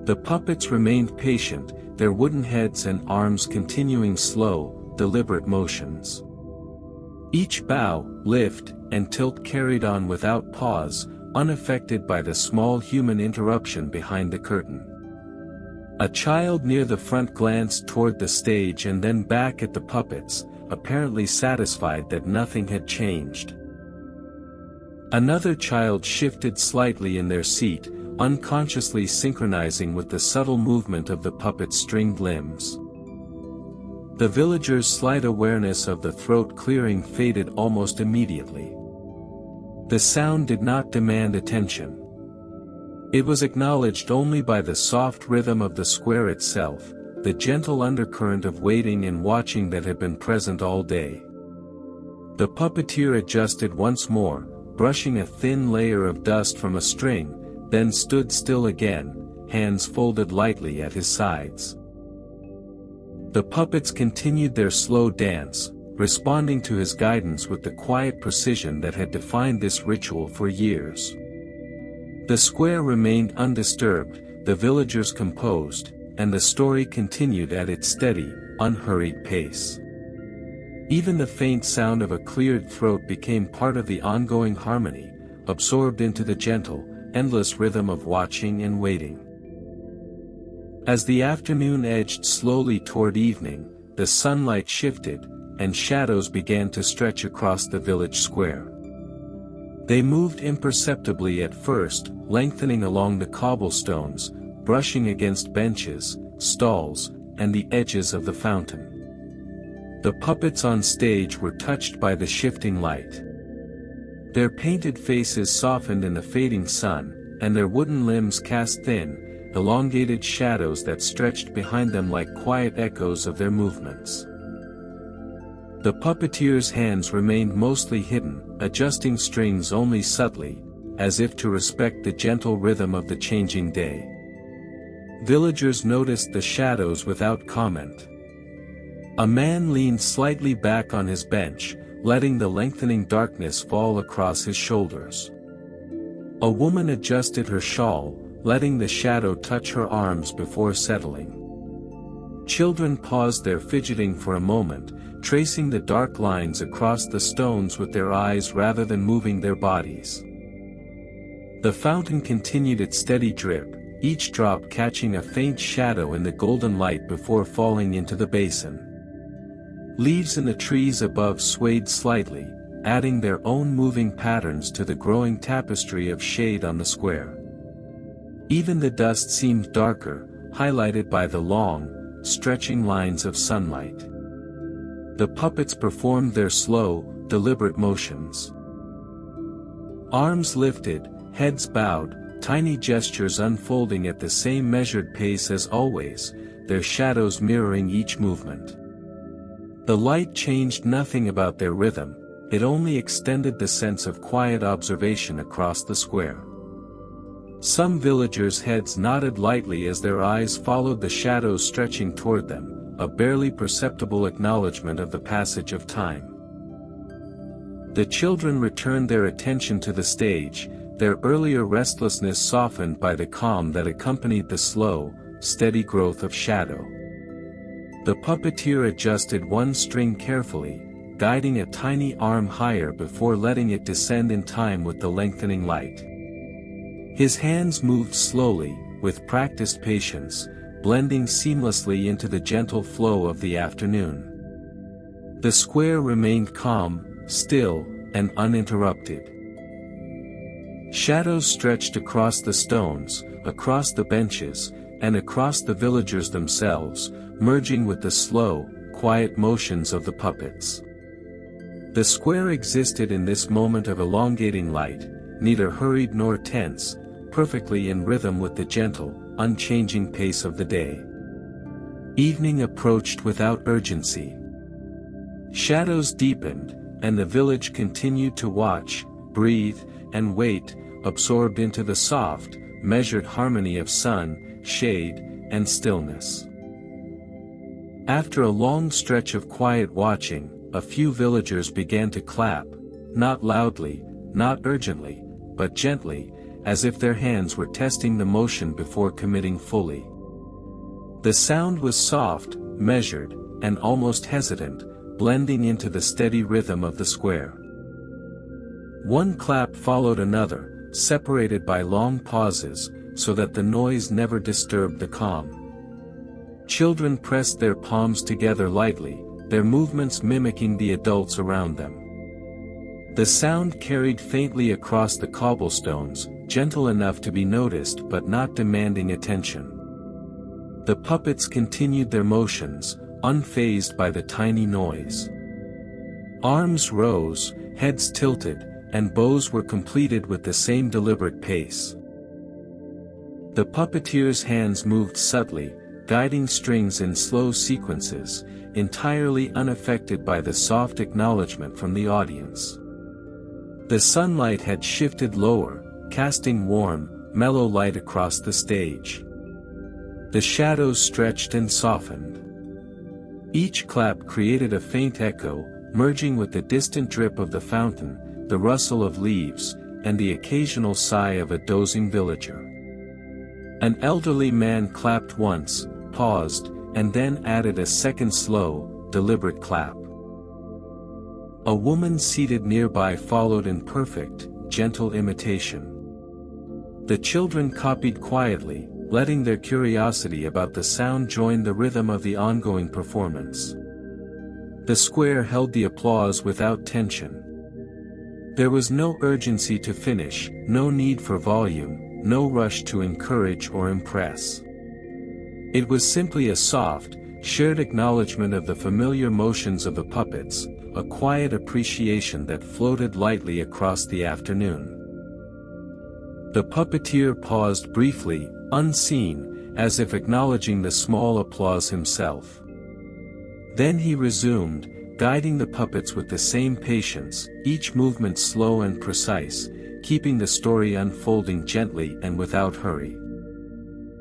The puppets remained patient, their wooden heads and arms continuing slow, deliberate motions. Each bow, lift, and tilt carried on without pause, unaffected by the small human interruption behind the curtain. A child near the front glanced toward the stage and then back at the puppets, apparently satisfied that nothing had changed. Another child shifted slightly in their seat, unconsciously synchronizing with the subtle movement of the puppet's stringed limbs. The villagers' slight awareness of the throat clearing faded almost immediately. The sound did not demand attention. It was acknowledged only by the soft rhythm of the square itself, the gentle undercurrent of waiting and watching that had been present all day. The puppeteer adjusted once more, brushing a thin layer of dust from a string, then stood still again, hands folded lightly at his sides. The puppets continued their slow dance, responding to his guidance with the quiet precision that had defined this ritual for years. The square remained undisturbed, the villagers composed, and the story continued at its steady, unhurried pace. Even the faint sound of a cleared throat became part of the ongoing harmony, absorbed into the gentle, endless rhythm of watching and waiting. As the afternoon edged slowly toward evening, the sunlight shifted, and shadows began to stretch across the village square. They moved imperceptibly at first, lengthening along the cobblestones, brushing against benches, stalls, and the edges of the fountain. The puppets on stage were touched by the shifting light. Their painted faces softened in the fading sun, and their wooden limbs cast thin, elongated shadows that stretched behind them like quiet echoes of their movements. The puppeteer's hands remained mostly hidden, adjusting strings only subtly, as if to respect the gentle rhythm of the changing day. Villagers noticed the shadows without comment. A man leaned slightly back on his bench, letting the lengthening darkness fall across his shoulders. A woman adjusted her shawl, letting the shadow touch her arms before settling. Children paused their fidgeting for a moment, tracing the dark lines across the stones with their eyes rather than moving their bodies. The fountain continued its steady drip, each drop catching a faint shadow in the golden light before falling into the basin. Leaves in the trees above swayed slightly, adding their own moving patterns to the growing tapestry of shade on the square. Even the dust seemed darker, highlighted by the long, stretching lines of sunlight. The puppets performed their slow, deliberate motions. Arms lifted, heads bowed, tiny gestures unfolding at the same measured pace as always, their shadows mirroring each movement. The light changed nothing about their rhythm, it only extended the sense of quiet observation across the square. Some villagers' heads nodded lightly as their eyes followed the shadows stretching toward them, a barely perceptible acknowledgement of the passage of time. The children returned their attention to the stage, their earlier restlessness softened by the calm that accompanied the slow, steady growth of shadow. The puppeteer adjusted one string carefully, guiding a tiny arm higher before letting it descend in time with the lengthening light. His hands moved slowly, with practiced patience, blending seamlessly into the gentle flow of the afternoon. The square remained calm, still, and uninterrupted. Shadows stretched across the stones, across the benches, and across the villagers themselves, merging with the slow, quiet motions of the puppets. The square existed in this moment of elongating light, neither hurried nor tense, perfectly in rhythm with the gentle, unchanging pace of the day. Evening approached without urgency. Shadows deepened, and the village continued to watch, breathe, and wait, absorbed into the soft, measured harmony of sun, shade, and stillness. After a long stretch of quiet watching, a few villagers began to clap, not loudly, not urgently, but gently, as if their hands were testing the motion before committing fully. The sound was soft, measured, and almost hesitant, blending into the steady rhythm of the square. One clap followed another, separated by long pauses, so that the noise never disturbed the calm. Children pressed their palms together lightly, their movements mimicking the adults around them. The sound carried faintly across the cobblestones, gentle enough to be noticed but not demanding attention. The puppets continued their motions, unfazed by the tiny noise. Arms rose, heads tilted, and bows were completed with the same deliberate pace. The puppeteer's hands moved subtly, guiding strings in slow sequences, entirely unaffected by the soft acknowledgement from the audience. The sunlight had shifted lower, casting warm, mellow light across the stage. The shadows stretched and softened. Each clap created a faint echo, merging with the distant drip of the fountain, the rustle of leaves, and the occasional sigh of a dozing villager. An elderly man clapped once, paused, and then added a second slow, deliberate clap. A woman seated nearby followed in perfect, gentle imitation. The children copied quietly, letting their curiosity about the sound join the rhythm of the ongoing performance. The square held the applause without tension. There was no urgency to finish, no need for volume, no rush to encourage or impress. It was simply a soft, shared acknowledgement of the familiar motions of the puppets, a quiet appreciation that floated lightly across the afternoon. The puppeteer paused briefly, unseen, as if acknowledging the small applause himself. Then he resumed, guiding the puppets with the same patience, each movement slow and precise, keeping the story unfolding gently and without hurry.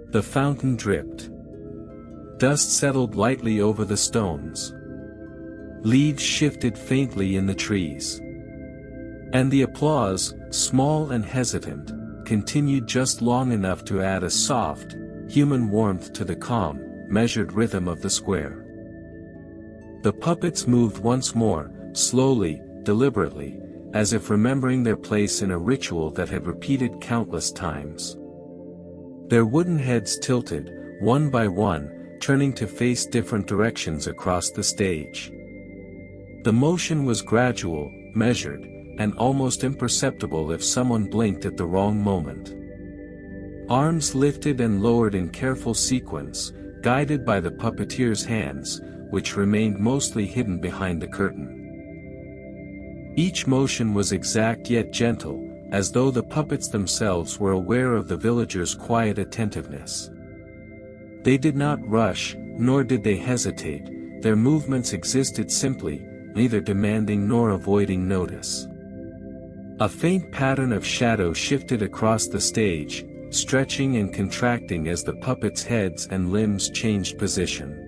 The fountain dripped. Dust settled lightly over the stones. Leaves shifted faintly in the trees. And the applause, small and hesitant, continued just long enough to add a soft, human warmth to the calm, measured rhythm of the square. The puppets moved once more, slowly, deliberately, as if remembering their place in a ritual that had repeated countless times. Their wooden heads tilted, one by one, turning to face different directions across the stage. The motion was gradual, measured, and almost imperceptible if someone blinked at the wrong moment. Arms lifted and lowered in careful sequence, guided by the puppeteer's hands, which remained mostly hidden behind the curtain. Each motion was exact yet gentle, as though the puppets themselves were aware of the villagers' quiet attentiveness. They did not rush, nor did they hesitate, their movements existed simply, neither demanding nor avoiding notice. A faint pattern of shadow shifted across the stage, stretching and contracting as the puppets' heads and limbs changed position.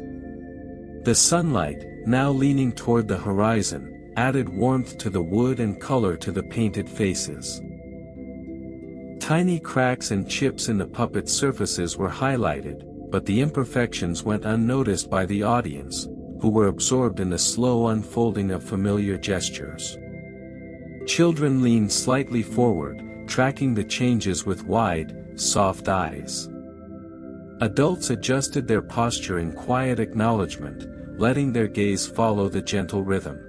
The sunlight, now leaning toward the horizon, added warmth to the wood and color to the painted faces. Tiny cracks and chips in the puppet surfaces were highlighted, but the imperfections went unnoticed by the audience, who were absorbed in the slow unfolding of familiar gestures. Children leaned slightly forward, tracking the changes with wide, soft eyes. Adults adjusted their posture in quiet acknowledgement, letting their gaze follow the gentle rhythm.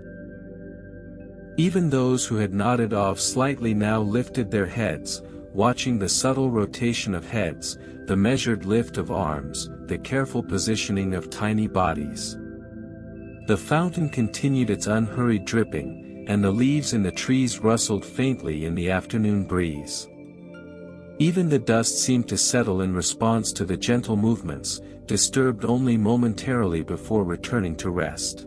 Even those who had nodded off slightly now lifted their heads, watching the subtle rotation of heads, the measured lift of arms, the careful positioning of tiny bodies. The fountain continued its unhurried dripping, and the leaves in the trees rustled faintly in the afternoon breeze. Even the dust seemed to settle in response to the gentle movements, disturbed only momentarily before returning to rest.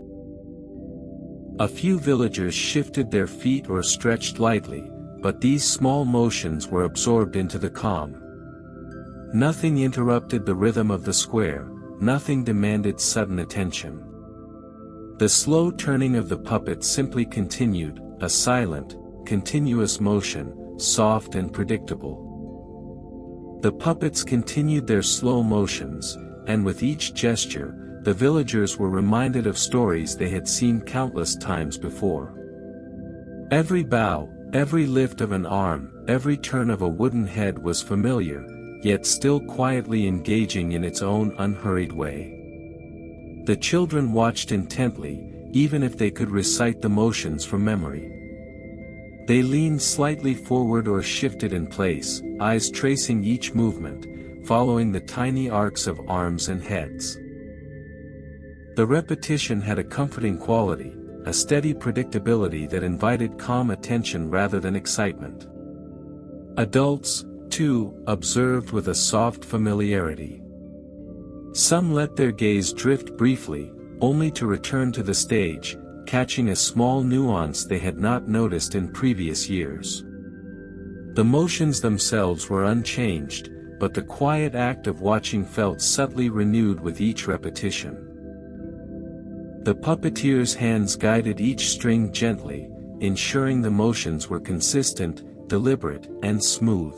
A few villagers shifted their feet or stretched lightly, but these small motions were absorbed into the calm. Nothing interrupted the rhythm of the square, nothing demanded sudden attention. The slow turning of the puppet simply continued, a silent, continuous motion, soft and predictable. The puppets continued their slow motions, and with each gesture, the villagers were reminded of stories they had seen countless times before. Every bow, every lift of an arm, every turn of a wooden head was familiar, yet still quietly engaging in its own unhurried way. The children watched intently, even if they could recite the motions from memory. They leaned slightly forward or shifted in place, eyes tracing each movement, following the tiny arcs of arms and heads. The repetition had a comforting quality, a steady predictability that invited calm attention rather than excitement. Adults, too, observed with a soft familiarity. Some let their gaze drift briefly, only to return to the stage, catching a small nuance they had not noticed in previous years. The motions themselves were unchanged, but the quiet act of watching felt subtly renewed with each repetition. The puppeteer's hands guided each string gently, ensuring the motions were consistent, deliberate, and smooth.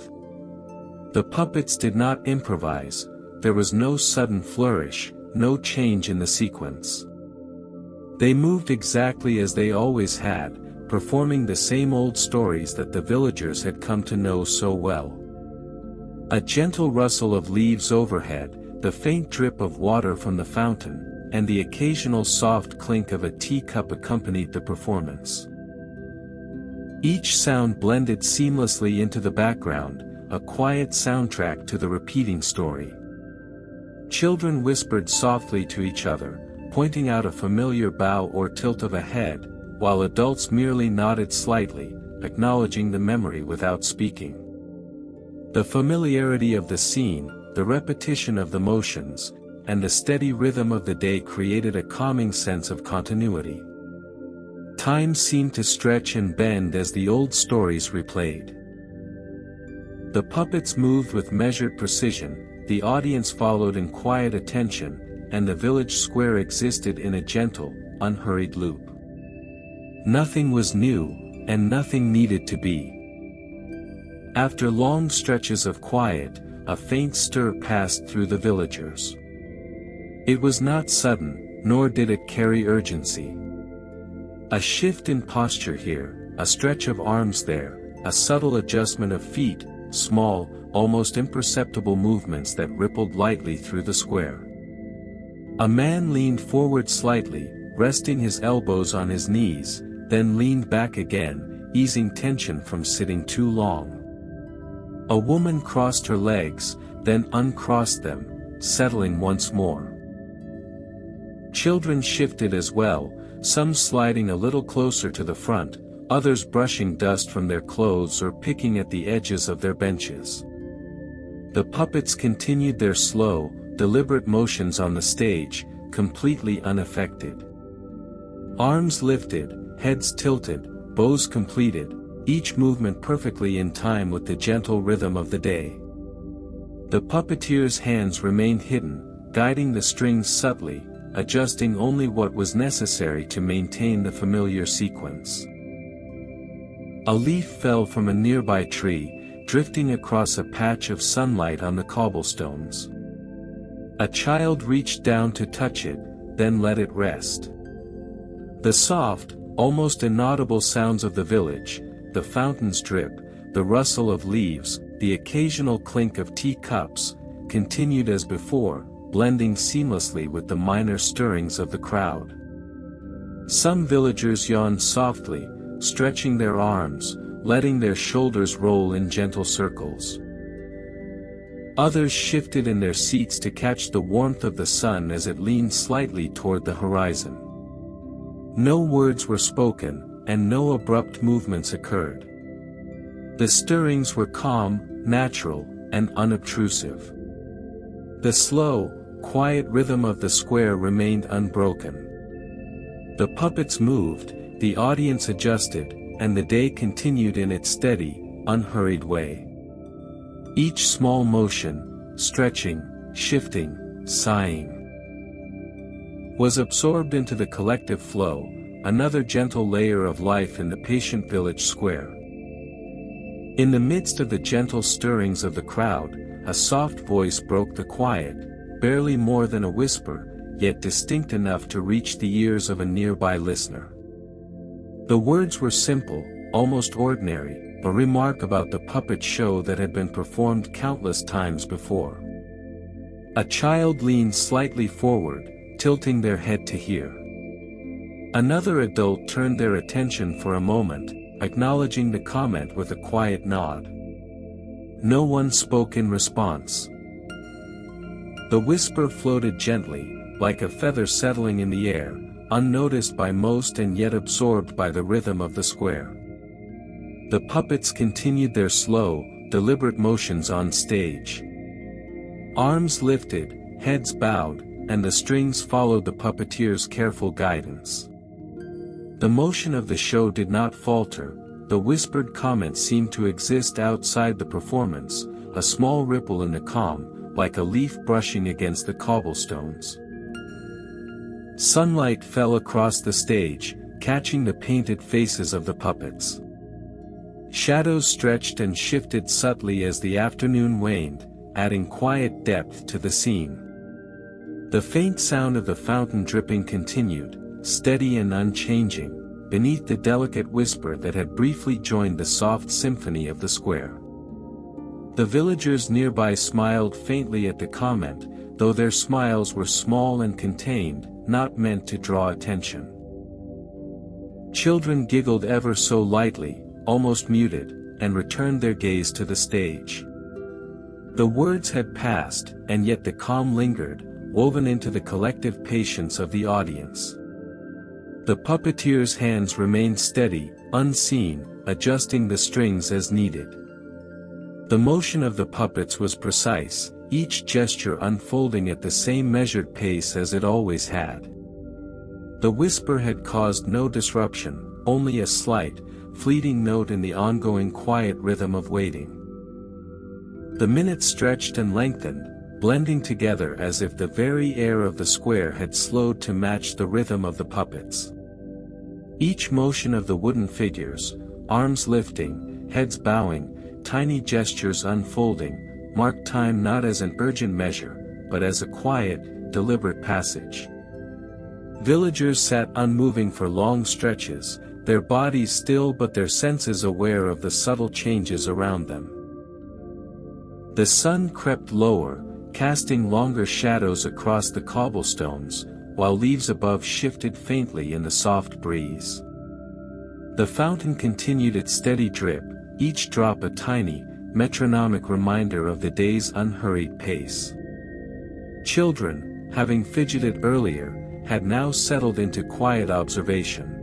The puppets did not improvise, there was no sudden flourish, no change in the sequence. They moved exactly as they always had, performing the same old stories that the villagers had come to know so well. A gentle rustle of leaves overhead, the faint drip of water from the fountain, and the occasional soft clink of a teacup accompanied the performance. Each sound blended seamlessly into the background, a quiet soundtrack to the repeating story. Children whispered softly to each other, pointing out a familiar bow or tilt of a head, while adults merely nodded slightly, acknowledging the memory without speaking. The familiarity of the scene, the repetition of the motions, and the steady rhythm of the day created a calming sense of continuity. Time seemed to stretch and bend as the old stories replayed. The puppets moved with measured precision, the audience followed in quiet attention, and the village square existed in a gentle, unhurried loop. Nothing was new, and nothing needed to be. After long stretches of quiet, a faint stir passed through the villagers. It was not sudden, nor did it carry urgency. A shift in posture here, a stretch of arms there, a subtle adjustment of feet, small, almost imperceptible movements that rippled lightly through the square. A man leaned forward slightly, resting his elbows on his knees, then leaned back again, easing tension from sitting too long. A woman crossed her legs, then uncrossed them, settling once more. Children shifted as well, some sliding a little closer to the front, others brushing dust from their clothes or picking at the edges of their benches. The puppets continued their slow, deliberate motions on the stage, completely unaffected. Arms lifted, heads tilted, bows completed, each movement perfectly in time with the gentle rhythm of the day. The puppeteer's hands remained hidden, guiding the strings subtly, adjusting only what was necessary to maintain the familiar sequence. A leaf fell from a nearby tree, drifting across a patch of sunlight on the cobblestones. A child reached down to touch it, then let it rest. The soft, almost inaudible sounds of the village, the fountain's drip, the rustle of leaves, the occasional clink of teacups, continued as before, blending seamlessly with the minor stirrings of the crowd. Some villagers yawned softly, stretching their arms, letting their shoulders roll in gentle circles. Others shifted in their seats to catch the warmth of the sun as it leaned slightly toward the horizon. No words were spoken, and no abrupt movements occurred. The stirrings were calm, natural, and unobtrusive. The slow, quiet rhythm of the square remained unbroken. The puppets moved, the audience adjusted, and the day continued in its steady, unhurried way. Each small motion, stretching, shifting, sighing, was absorbed into the collective flow, another gentle layer of life in the patient village square. In the midst of the gentle stirrings of the crowd, a soft voice broke the quiet, barely more than a whisper, yet distinct enough to reach the ears of a nearby listener. The words were simple, almost ordinary, a remark about the puppet show that had been performed countless times before. A child leaned slightly forward, tilting their head to hear. Another adult turned their attention for a moment, acknowledging the comment with a quiet nod. No one spoke in response. The whisper floated gently, like a feather settling in the air, unnoticed by most and yet absorbed by the rhythm of the square. The puppets continued their slow, deliberate motions on stage. Arms lifted, heads bowed, and the strings followed the puppeteer's careful guidance. The motion of the show did not falter, the whispered comment seemed to exist outside the performance, a small ripple in the calm, like a leaf brushing against the cobblestones. Sunlight fell across the stage, catching the painted faces of the puppets. Shadows stretched and shifted subtly as the afternoon waned, adding quiet depth to the scene. The faint sound of the fountain dripping continued, steady and unchanging, beneath the delicate whisper that had briefly joined the soft symphony of the square. The villagers nearby smiled faintly at the comment, though their smiles were small and contained, not meant to draw attention. Children giggled ever so lightly, almost muted, and returned their gaze to the stage. The words had passed, and yet the calm lingered, woven into the collective patience of the audience. The puppeteer's hands remained steady, unseen, adjusting the strings as needed. The motion of the puppets was precise, each gesture unfolding at the same measured pace as it always had. The whisper had caused no disruption, only a slight, fleeting note in the ongoing quiet rhythm of waiting. The minutes stretched and lengthened, blending together as if the very air of the square had slowed to match the rhythm of the puppets. Each motion of the wooden figures, arms lifting, heads bowing, tiny gestures unfolding, marked time not as an urgent measure, but as a quiet, deliberate passage. Villagers sat unmoving for long stretches, their bodies still but their senses aware of the subtle changes around them. The sun crept lower, casting longer shadows across the cobblestones, while leaves above shifted faintly in the soft breeze. The fountain continued its steady drip, each drop a tiny, metronomic reminder of the day's unhurried pace. Children, having fidgeted earlier, had now settled into quiet observation.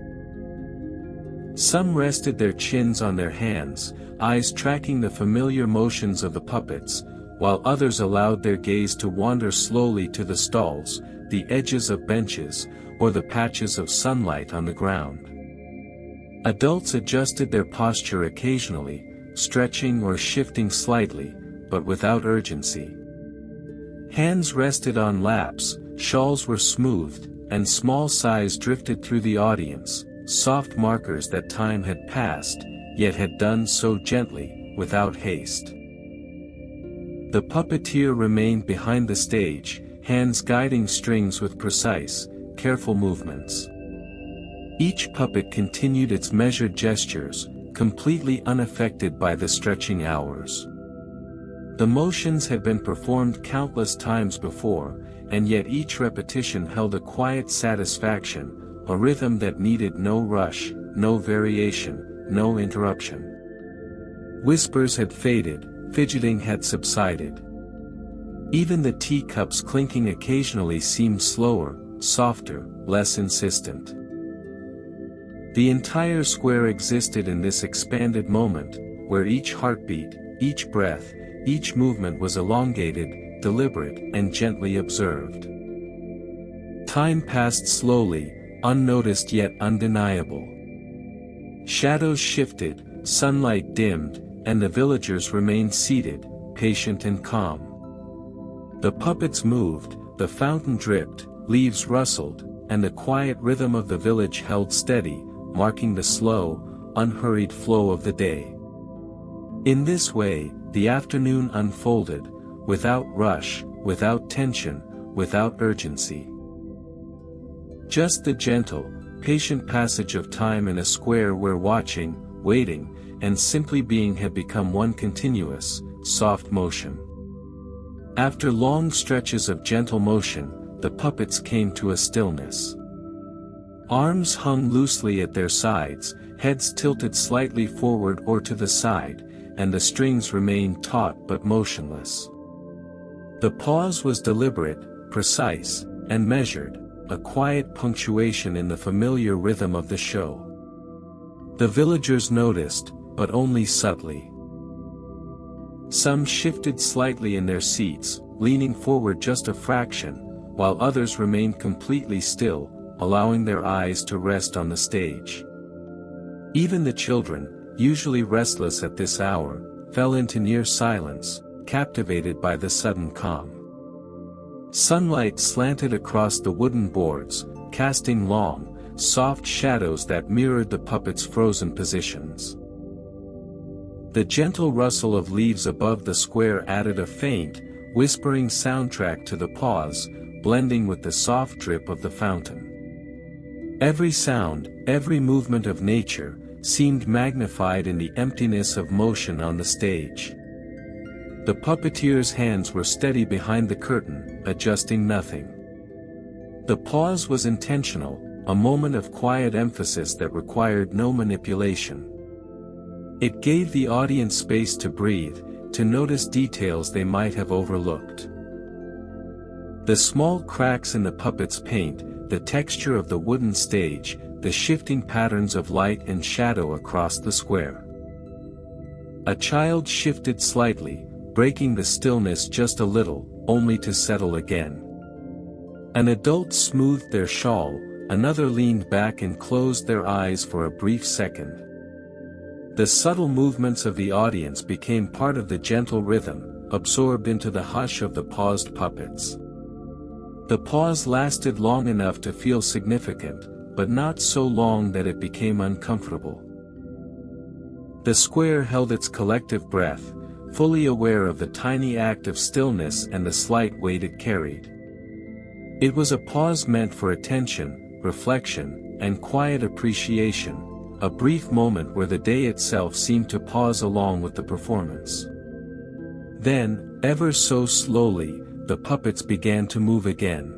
Some rested their chins on their hands, eyes tracking the familiar motions of the puppets, while others allowed their gaze to wander slowly to the stalls, the edges of benches, or the patches of sunlight on the ground. Adults adjusted their posture occasionally, stretching or shifting slightly, but without urgency. Hands rested on laps, shawls were smoothed, and small sighs drifted through the audience, soft markers that time had passed, yet had done so gently, without haste. The puppeteer remained behind the stage, hands guiding strings with precise, careful movements. Each puppet continued its measured gestures, completely unaffected by the stretching hours. The motions had been performed countless times before, and yet each repetition held a quiet satisfaction, a rhythm that needed no rush, no variation, no interruption. Whispers had faded, fidgeting had subsided. Even the teacups clinking occasionally seemed slower, softer, less insistent. The entire square existed in this expanded moment, where each heartbeat, each breath, each movement was elongated, deliberate, and gently observed. Time passed slowly, unnoticed yet undeniable. Shadows shifted, sunlight dimmed, and the villagers remained seated, patient and calm. The puppets moved, the fountain dripped, leaves rustled, and the quiet rhythm of the village held steady, marking the slow, unhurried flow of the day. In this way, the afternoon unfolded, without rush, without tension, without urgency. Just the gentle, patient passage of time in a square where watching, waiting, and simply being had become one continuous, soft motion. After long stretches of gentle motion, the puppets came to a stillness. Arms hung loosely at their sides, heads tilted slightly forward or to the side, and the strings remained taut but motionless. The pause was deliberate, precise, and measured, a quiet punctuation in the familiar rhythm of the show. The villagers noticed, but only subtly. Some shifted slightly in their seats, leaning forward just a fraction, while others remained completely still, allowing their eyes to rest on the stage. Even the children, usually restless at this hour, fell into near silence, captivated by the sudden calm. Sunlight slanted across the wooden boards, casting long, soft shadows that mirrored the puppets' frozen positions. The gentle rustle of leaves above the square added a faint, whispering soundtrack to the pause, blending with the soft drip of the fountain. Every sound, every movement of nature, seemed magnified in the emptiness of motion on the stage. The puppeteer's hands were steady behind the curtain, adjusting nothing. The pause was intentional, a moment of quiet emphasis that required no manipulation. It gave the audience space to breathe, to notice details they might have overlooked. The small cracks in the puppet's paint, the texture of the wooden stage, the shifting patterns of light and shadow across the square. A child shifted slightly, breaking the stillness just a little, only to settle again. An adult smoothed their shawl, another leaned back and closed their eyes for a brief second. The subtle movements of the audience became part of the gentle rhythm, absorbed into the hush of the paused puppets. The pause lasted long enough to feel significant, but not so long that it became uncomfortable. The square held its collective breath, fully aware of the tiny act of stillness and the slight weight it carried. It was a pause meant for attention, reflection, and quiet appreciation, a brief moment where the day itself seemed to pause along with the performance. Then, ever so slowly, the puppets began to move again.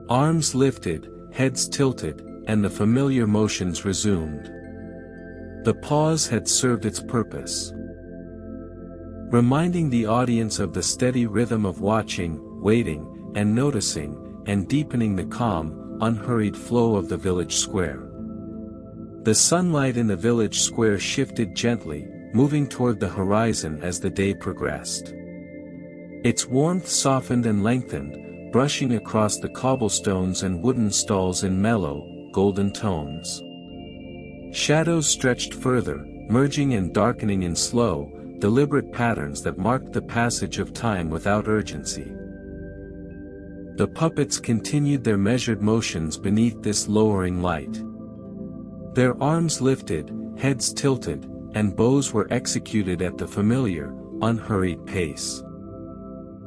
Arms lifted, heads tilted, and the familiar motions resumed. The pause had served its purpose, reminding the audience of the steady rhythm of watching, waiting, and noticing, and deepening the calm, unhurried flow of the village square. The sunlight in the village square shifted gently, moving toward the horizon as the day progressed. Its warmth softened and lengthened, brushing across the cobblestones and wooden stalls in mellow, golden tones. Shadows stretched further, merging and darkening in slow, deliberate patterns that marked the passage of time without urgency. The puppets continued their measured motions beneath this lowering light. Their arms lifted, heads tilted, and bows were executed at the familiar, unhurried pace.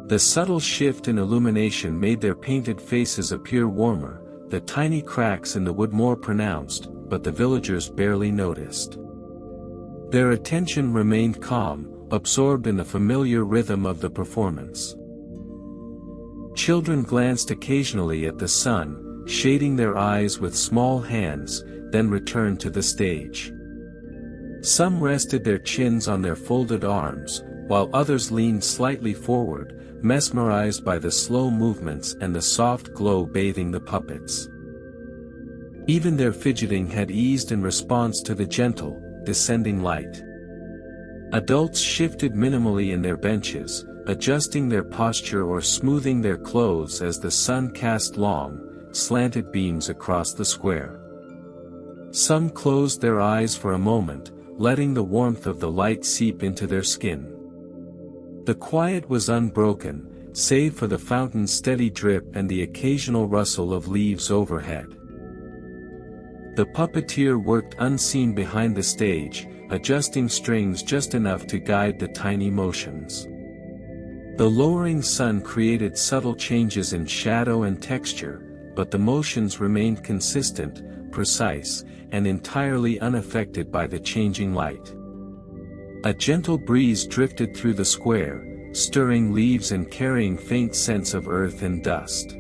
The subtle shift in illumination made their painted faces appear warmer, the tiny cracks in the wood more pronounced, but the villagers barely noticed. Their attention remained calm, absorbed in the familiar rhythm of the performance. Children glanced occasionally at the sun, shading their eyes with small hands, then returned to the stage. Some rested their chins on their folded arms, while others leaned slightly forward, mesmerized by the slow movements and the soft glow bathing the puppets. Even their fidgeting had eased in response to the gentle, descending light. Adults shifted minimally in their benches, adjusting their posture or smoothing their clothes as the sun cast long, slanted beams across the square. Some closed their eyes for a moment, letting the warmth of the light seep into their skin. The quiet was unbroken, save for the fountain's steady drip and the occasional rustle of leaves overhead. The puppeteer worked unseen behind the stage, adjusting strings just enough to guide the tiny motions. The lowering sun created subtle changes in shadow and texture, but the motions remained consistent, precise, and entirely unaffected by the changing light. A gentle breeze drifted through the square, stirring leaves and carrying faint scents of earth and dust.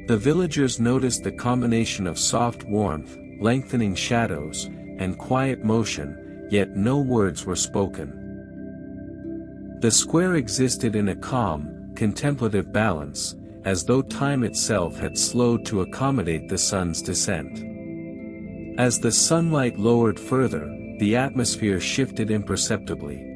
The villagers noticed the combination of soft warmth, lengthening shadows, and quiet motion, yet no words were spoken. The square existed in a calm, contemplative balance, as though time itself had slowed to accommodate the sun's descent. As the sunlight lowered further, the atmosphere shifted imperceptibly.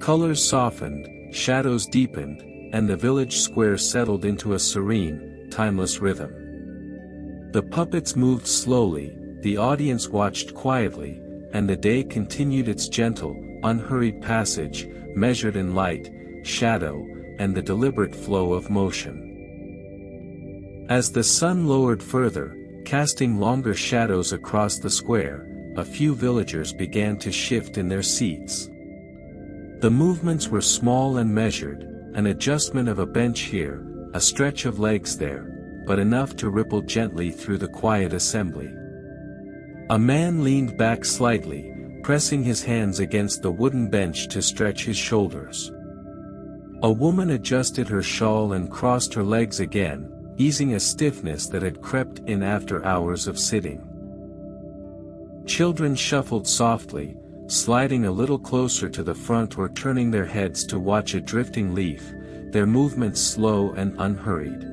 Colors softened, shadows deepened, and the village square settled into a serene, timeless rhythm. The puppets moved slowly, the audience watched quietly, and the day continued its gentle, unhurried passage, measured in light, shadow, and the deliberate flow of motion. As the sun lowered further, casting longer shadows across the square, a few villagers began to shift in their seats. The movements were small and measured, an adjustment of a bench here, a stretch of legs there, but enough to ripple gently through the quiet assembly. A man leaned back slightly, pressing his hands against the wooden bench to stretch his shoulders. A woman adjusted her shawl and crossed her legs again, easing a stiffness that had crept in after hours of sitting. Children shuffled softly, sliding a little closer to the front or turning their heads to watch a drifting leaf, their movements slow and unhurried.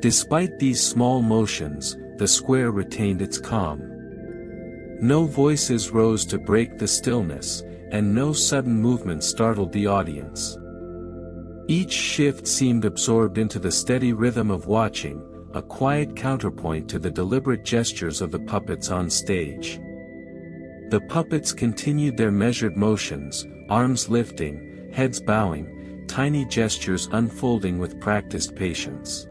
Despite these small motions, the square retained its calm. No voices rose to break the stillness, and no sudden movement startled the audience. Each shift seemed absorbed into the steady rhythm of watching, a quiet counterpoint to the deliberate gestures of the puppets on stage. The puppets continued their measured motions, arms lifting, heads bowing, tiny gestures unfolding with practiced patience.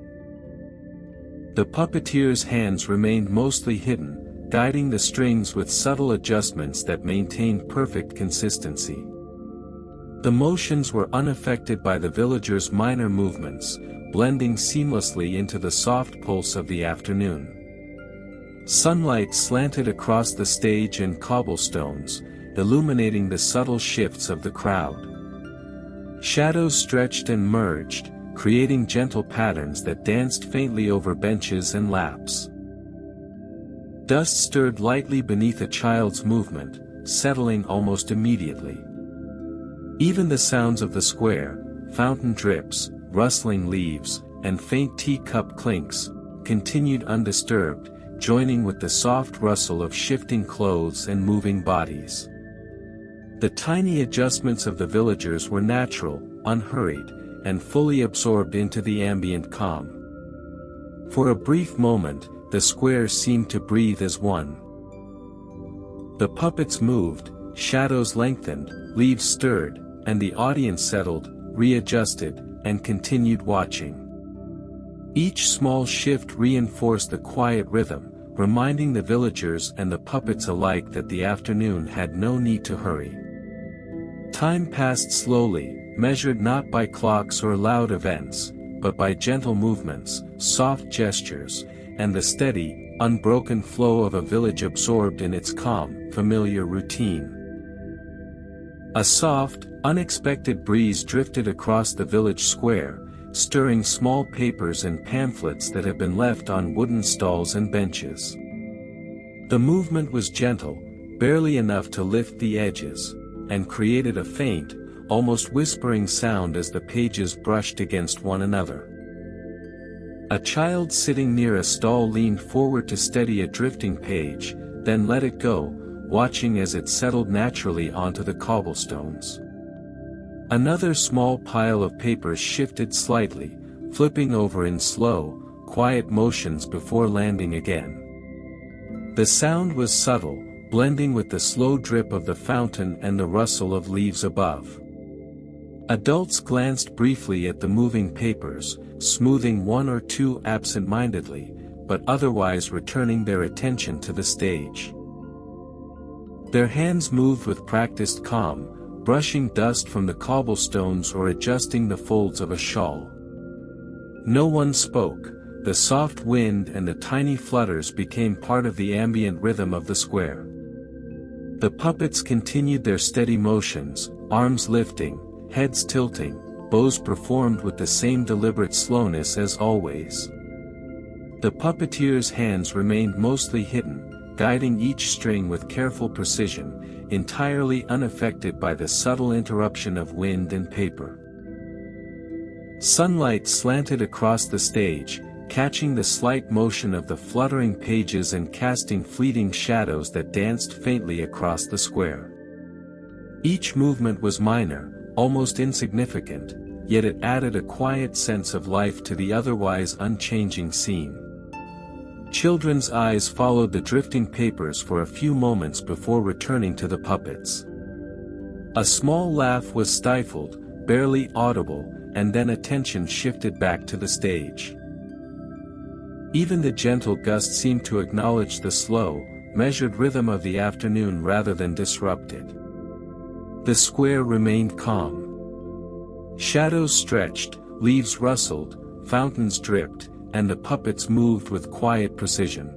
The puppeteer's hands remained mostly hidden, guiding the strings with subtle adjustments that maintained perfect consistency. The motions were unaffected by the villagers' minor movements, blending seamlessly into the soft pulse of the afternoon. Sunlight slanted across the stage and cobblestones, illuminating the subtle shifts of the crowd. Shadows stretched and merged, creating gentle patterns that danced faintly over benches and laps. Dust stirred lightly beneath a child's movement, settling almost immediately. Even the sounds of the square, fountain drips, rustling leaves, and faint teacup clinks, continued undisturbed, joining with the soft rustle of shifting clothes and moving bodies. The tiny adjustments of the villagers were natural, unhurried, and fully absorbed into the ambient calm. For a brief moment, the square seemed to breathe as one. The puppets moved, shadows lengthened, leaves stirred, and the audience settled, readjusted, and continued watching. Each small shift reinforced the quiet rhythm, reminding the villagers and the puppets alike that the afternoon had no need to hurry. Time passed slowly, measured not by clocks or loud events, but by gentle movements, soft gestures, and the steady, unbroken flow of a village absorbed in its calm, familiar routine. A soft, unexpected breeze drifted across the village square, stirring small papers and pamphlets that had been left on wooden stalls and benches. The movement was gentle, barely enough to lift the edges, and created a faint, almost whispering sound as the pages brushed against one another. A child sitting near a stall leaned forward to steady a drifting page, then let it go, watching as it settled naturally onto the cobblestones. Another small pile of papers shifted slightly, flipping over in slow, quiet motions before landing again. The sound was subtle, blending with the slow drip of the fountain and the rustle of leaves above. Adults glanced briefly at the moving papers, smoothing one or two absent-mindedly, but otherwise returning their attention to the stage. Their hands moved with practiced calm, brushing dust from the cobblestones or adjusting the folds of a shawl. No one spoke. The soft wind and the tiny flutters became part of the ambient rhythm of the square. The puppets continued their steady motions, arms lifting, heads tilting, bows performed with the same deliberate slowness as always. The puppeteer's hands remained mostly hidden, guiding each string with careful precision, entirely unaffected by the subtle interruption of wind and paper. Sunlight slanted across the stage, catching the slight motion of the fluttering pages and casting fleeting shadows that danced faintly across the square. Each movement was minor, almost insignificant, yet it added a quiet sense of life to the otherwise unchanging scene. Children's eyes followed the drifting papers for a few moments before returning to the puppets. A small laugh was stifled, barely audible, and then attention shifted back to the stage. Even the gentle gust seemed to acknowledge the slow, measured rhythm of the afternoon rather than disrupt it. The square remained calm. Shadows stretched, leaves rustled, fountains dripped, and the puppets moved with quiet precision.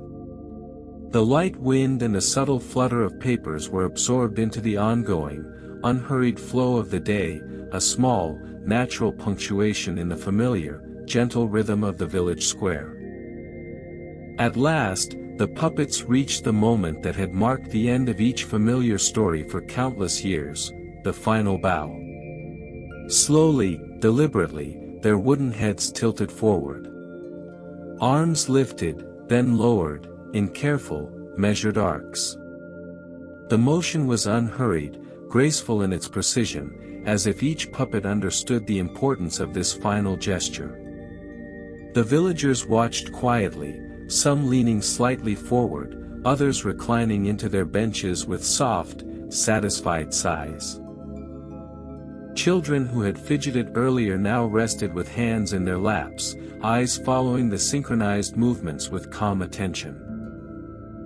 The light wind and the subtle flutter of papers were absorbed into the ongoing, unhurried flow of the day, a small, natural punctuation in the familiar, gentle rhythm of the village square. At last, the puppets reached the moment that had marked the end of each familiar story for countless years, the final bow. Slowly, deliberately, their wooden heads tilted forward. Arms lifted, then lowered, in careful, measured arcs. The motion was unhurried, graceful in its precision, as if each puppet understood the importance of this final gesture. The villagers watched quietly, some leaning slightly forward, others reclining into their benches with soft, satisfied sighs. Children who had fidgeted earlier now rested with hands in their laps, eyes following the synchronized movements with calm attention.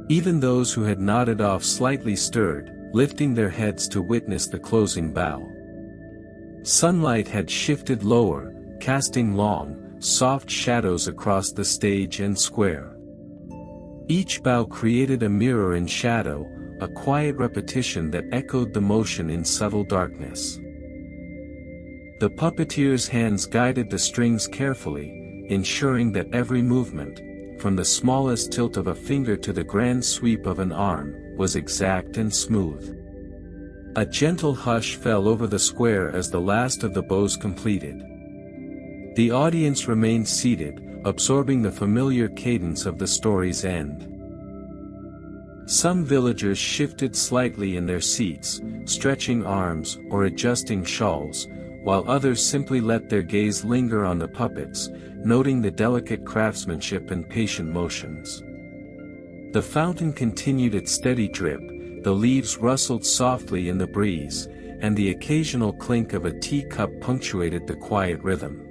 Even those who had nodded off slightly stirred, lifting their heads to witness the closing bow. Sunlight had shifted lower, casting long, soft shadows across the stage and square. Each bow created a mirror in shadow, a quiet repetition that echoed the motion in subtle darkness. The puppeteer's hands guided the strings carefully, ensuring that every movement, from the smallest tilt of a finger to the grand sweep of an arm, was exact and smooth. A gentle hush fell over the square as the last of the bows completed. The audience remained seated, absorbing the familiar cadence of the story's end. Some villagers shifted slightly in their seats, stretching arms or adjusting shawls, while others simply let their gaze linger on the puppets, noting the delicate craftsmanship and patient motions. The fountain continued its steady drip, the leaves rustled softly in the breeze, and the occasional clink of a teacup punctuated the quiet rhythm.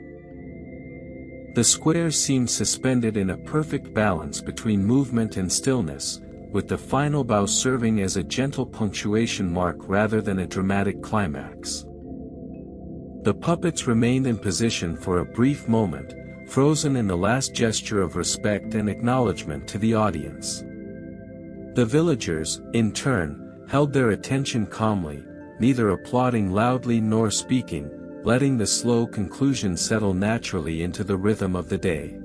The square seemed suspended in a perfect balance between movement and stillness, with the final bow serving as a gentle punctuation mark rather than a dramatic climax. The puppets remained in position for a brief moment, frozen in the last gesture of respect and acknowledgement to the audience. The villagers, in turn, held their attention calmly, neither applauding loudly nor speaking, letting the slow conclusion settle naturally into the rhythm of the day.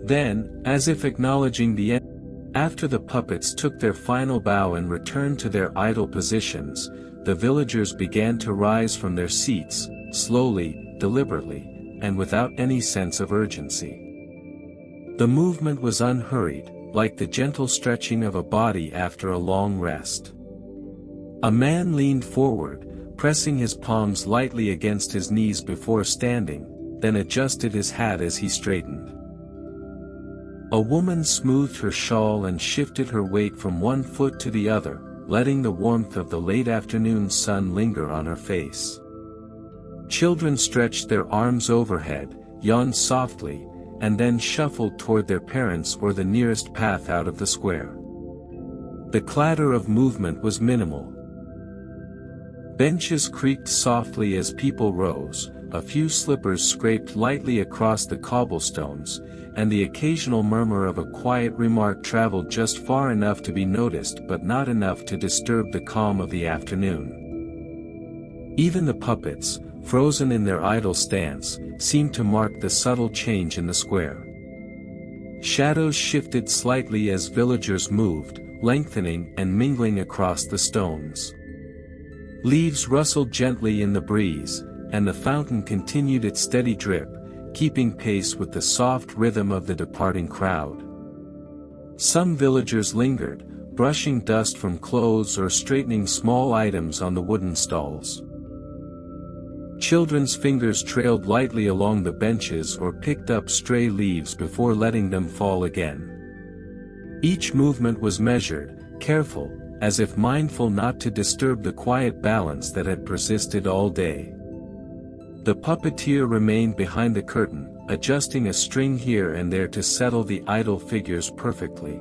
Then, as if acknowledging the end, after the puppets took their final bow and returned to their idle positions, the villagers began to rise from their seats, slowly, deliberately, and without any sense of urgency. The movement was unhurried, like the gentle stretching of a body after a long rest. A man leaned forward, pressing his palms lightly against his knees before standing, then adjusted his hat as he straightened. A woman smoothed her shawl and shifted her weight from one foot to the other, letting the warmth of the late afternoon sun linger on her face. Children stretched their arms overhead, yawned softly, and then shuffled toward their parents or the nearest path out of the square. The clatter of movement was minimal. Benches creaked softly as people rose, a few slippers scraped lightly across the cobblestones, and the occasional murmur of a quiet remark traveled just far enough to be noticed but not enough to disturb the calm of the afternoon. Even the puppets, frozen in their idle stance, seemed to mark the subtle change in the square. Shadows shifted slightly as villagers moved, lengthening and mingling across the stones. Leaves rustled gently in the breeze, and the fountain continued its steady drip, keeping pace with the soft rhythm of the departing crowd. Some villagers lingered, brushing dust from clothes or straightening small items on the wooden stalls. Children's fingers trailed lightly along the benches or picked up stray leaves before letting them fall again. Each movement was measured, careful, as if mindful not to disturb the quiet balance that had persisted all day. The puppeteer remained behind the curtain, adjusting a string here and there to settle the idle figures perfectly.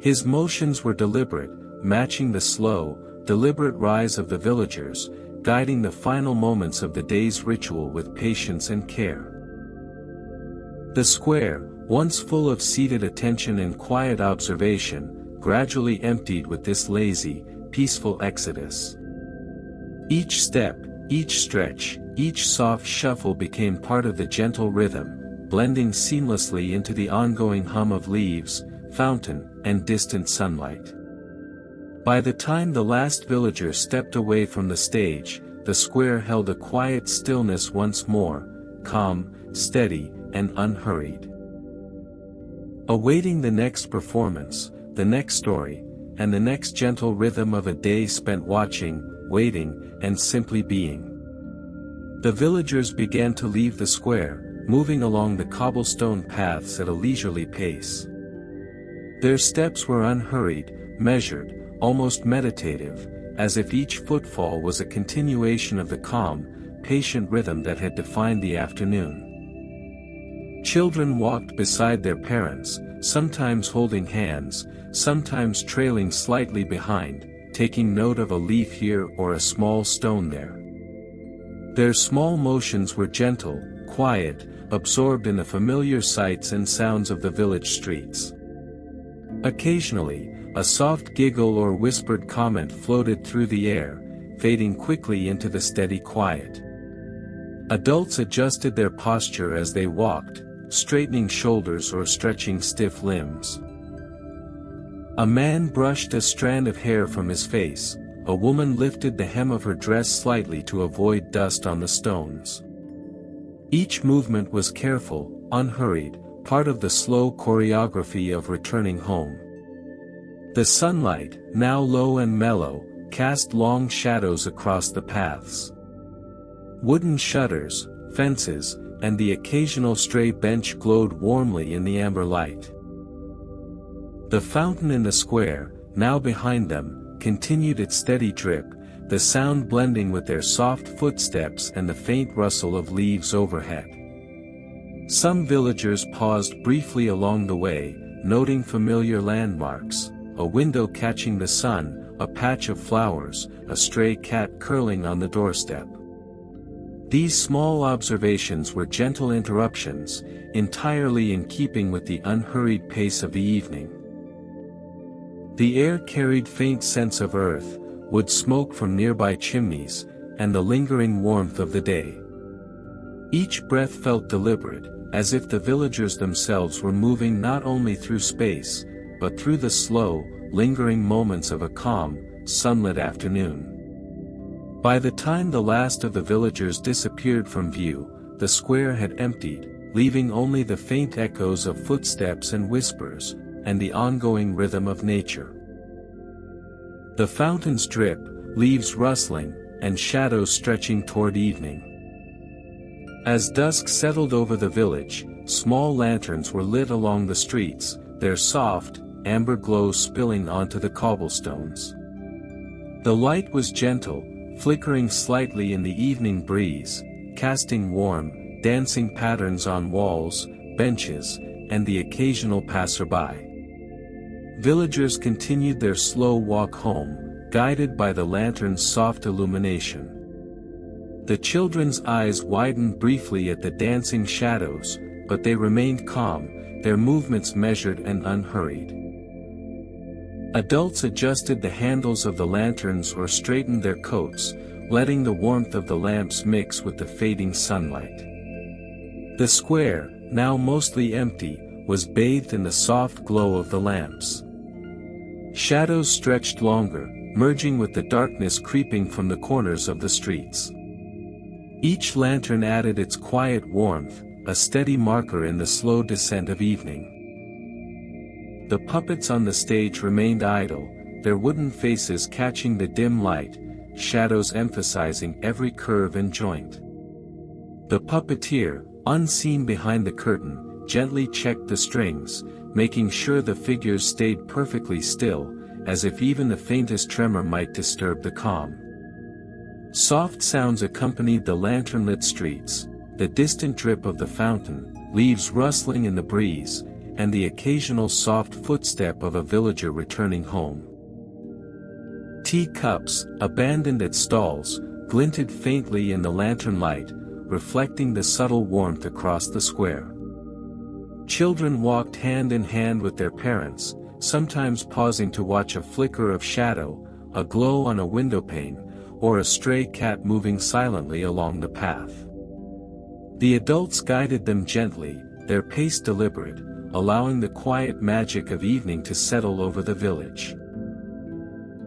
His motions were deliberate, matching the slow, deliberate rise of the villagers, guiding the final moments of the day's ritual with patience and care. The square, once full of seated attention and quiet observation, gradually emptied with this lazy, peaceful exodus. Each step, each stretch, each soft shuffle became part of the gentle rhythm, blending seamlessly into the ongoing hum of leaves, fountain, and distant sunlight. By the time the last villager stepped away from the stage, the square held a quiet stillness once more, calm, steady, and unhurried. Awaiting the next performance, the next story, and the next gentle rhythm of a day spent watching, waiting, and simply being. The villagers began to leave the square, moving along the cobblestone paths at a leisurely pace. Their steps were unhurried, measured, almost meditative, as if each footfall was a continuation of the calm, patient rhythm that had defined the afternoon. Children walked beside their parents, sometimes holding hands, sometimes trailing slightly behind, taking note of a leaf here or a small stone there. Their small motions were gentle, quiet, absorbed in the familiar sights and sounds of the village streets. Occasionally, a soft giggle or whispered comment floated through the air, fading quickly into the steady quiet. Adults adjusted their posture as they walked, straightening shoulders or stretching stiff limbs. A man brushed a strand of hair from his face, a woman lifted the hem of her dress slightly to avoid dust on the stones. Each movement was careful, unhurried, part of the slow choreography of returning home. The sunlight, now low and mellow, cast long shadows across the paths. Wooden shutters, fences, and the occasional stray bench glowed warmly in the amber light. The fountain in the square, now behind them, continued its steady drip, the sound blending with their soft footsteps and the faint rustle of leaves overhead. Some villagers paused briefly along the way, noting familiar landmarks, a window catching the sun, a patch of flowers, a stray cat curling on the doorstep. These small observations were gentle interruptions, entirely in keeping with the unhurried pace of the evening. The air carried faint scents of earth, wood smoke from nearby chimneys, and the lingering warmth of the day. Each breath felt deliberate, as if the villagers themselves were moving not only through space, but through the slow, lingering moments of a calm, sunlit afternoon. By the time the last of the villagers disappeared from view, the square had emptied, leaving only the faint echoes of footsteps and whispers, and the ongoing rhythm of nature. The fountain's drip, leaves rustling, and shadows stretching toward evening. As dusk settled over the village, small lanterns were lit along the streets, their soft, amber glow spilling onto the cobblestones. The light was gentle, flickering slightly in the evening breeze, casting warm, dancing patterns on walls, benches, and the occasional passerby. Villagers continued their slow walk home, guided by the lantern's soft illumination. The children's eyes widened briefly at the dancing shadows, but they remained calm, their movements measured and unhurried. Adults adjusted the handles of the lanterns or straightened their coats, letting the warmth of the lamps mix with the fading sunlight. The square, now mostly empty, was bathed in the soft glow of the lamps. Shadows stretched longer, merging with the darkness creeping from the corners of the streets. Each lantern added its quiet warmth, a steady marker in the slow descent of evening. The puppets on the stage remained idle, their wooden faces catching the dim light, shadows emphasizing every curve and joint. The puppeteer, unseen behind the curtain, gently checked the strings, making sure the figures stayed perfectly still, as if even the faintest tremor might disturb the calm. Soft sounds accompanied the lantern-lit streets, the distant drip of the fountain, leaves rustling in the breeze, and the occasional soft footstep of a villager returning home. Teacups, abandoned at stalls, glinted faintly in the lantern light, reflecting the subtle warmth across the square. Children walked hand in hand with their parents, sometimes pausing to watch a flicker of shadow, a glow on a windowpane, or a stray cat moving silently along the path. The adults guided them gently, their pace deliberate, allowing the quiet magic of evening to settle over the village.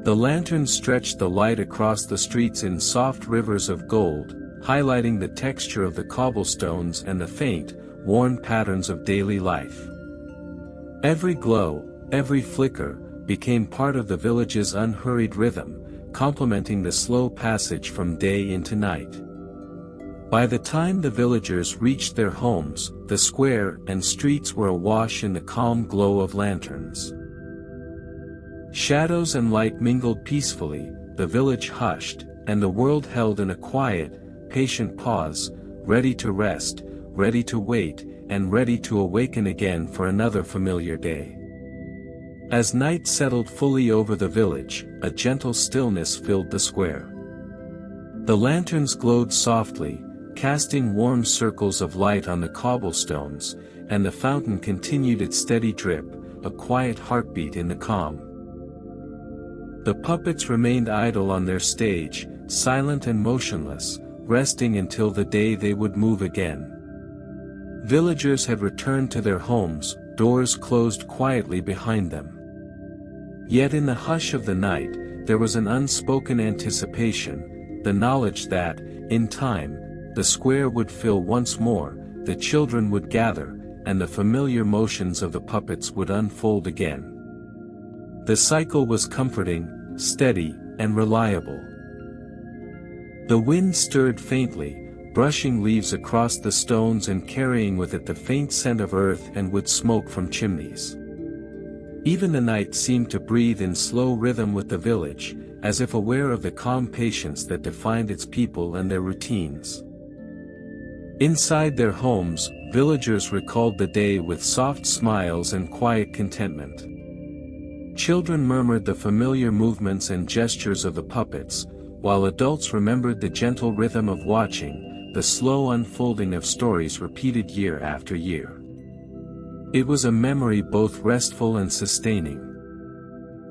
The lanterns stretched the light across the streets in soft rivers of gold, highlighting the texture of the cobblestones and the faint, worn patterns of daily life. Every glow, every flicker, became part of the village's unhurried rhythm, complementing the slow passage from day into night. By the time the villagers reached their homes, the square and streets were awash in the calm glow of lanterns. Shadows and light mingled peacefully, the village hushed, and the world held in a quiet, patient pause, ready to rest, ready to wait, and ready to awaken again for another familiar day. As night settled fully over the village, a gentle stillness filled the square. The lanterns glowed softly, casting warm circles of light on the cobblestones, and the fountain continued its steady drip, a quiet heartbeat in the calm. The puppets remained idle on their stage, silent and motionless, resting until the day they would move again. Villagers had returned to their homes, doors closed quietly behind them. Yet in the hush of the night, there was an unspoken anticipation, the knowledge that, in time, the square would fill once more, the children would gather, and the familiar motions of the puppets would unfold again. The cycle was comforting, steady, and reliable. The wind stirred faintly, brushing leaves across the stones and carrying with it the faint scent of earth and wood smoke from chimneys. Even the night seemed to breathe in slow rhythm with the village, as if aware of the calm patience that defined its people and their routines. Inside their homes, villagers recalled the day with soft smiles and quiet contentment. Children murmured the familiar movements and gestures of the puppets, while adults remembered the gentle rhythm of watching, the slow unfolding of stories repeated year after year. It was a memory both restful and sustaining.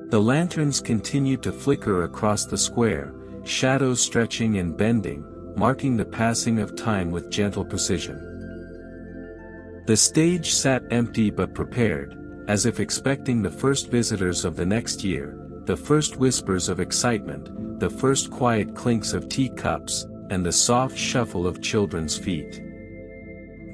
The lanterns continued to flicker across the square, shadows stretching and bending, marking the passing of time with gentle precision. The stage sat empty but prepared, as if expecting the first visitors of the next year, the first whispers of excitement, the first quiet clinks of teacups, and the soft shuffle of children's feet.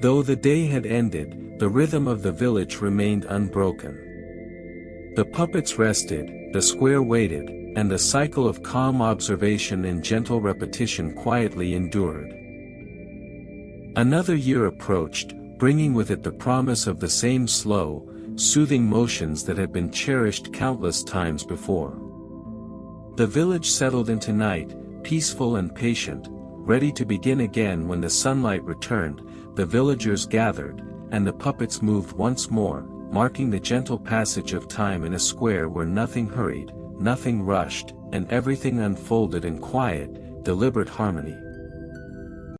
Though the day had ended, the rhythm of the village remained unbroken. The puppets rested, the square waited, and the cycle of calm observation and gentle repetition quietly endured. Another year approached, bringing with it the promise of the same slow, soothing motions that had been cherished countless times before. The village settled into night, peaceful and patient, ready to begin again when the sunlight returned, the villagers gathered, and the puppets moved once more, marking the gentle passage of time in a square where nothing hurried, nothing rushed, and everything unfolded in quiet, deliberate harmony.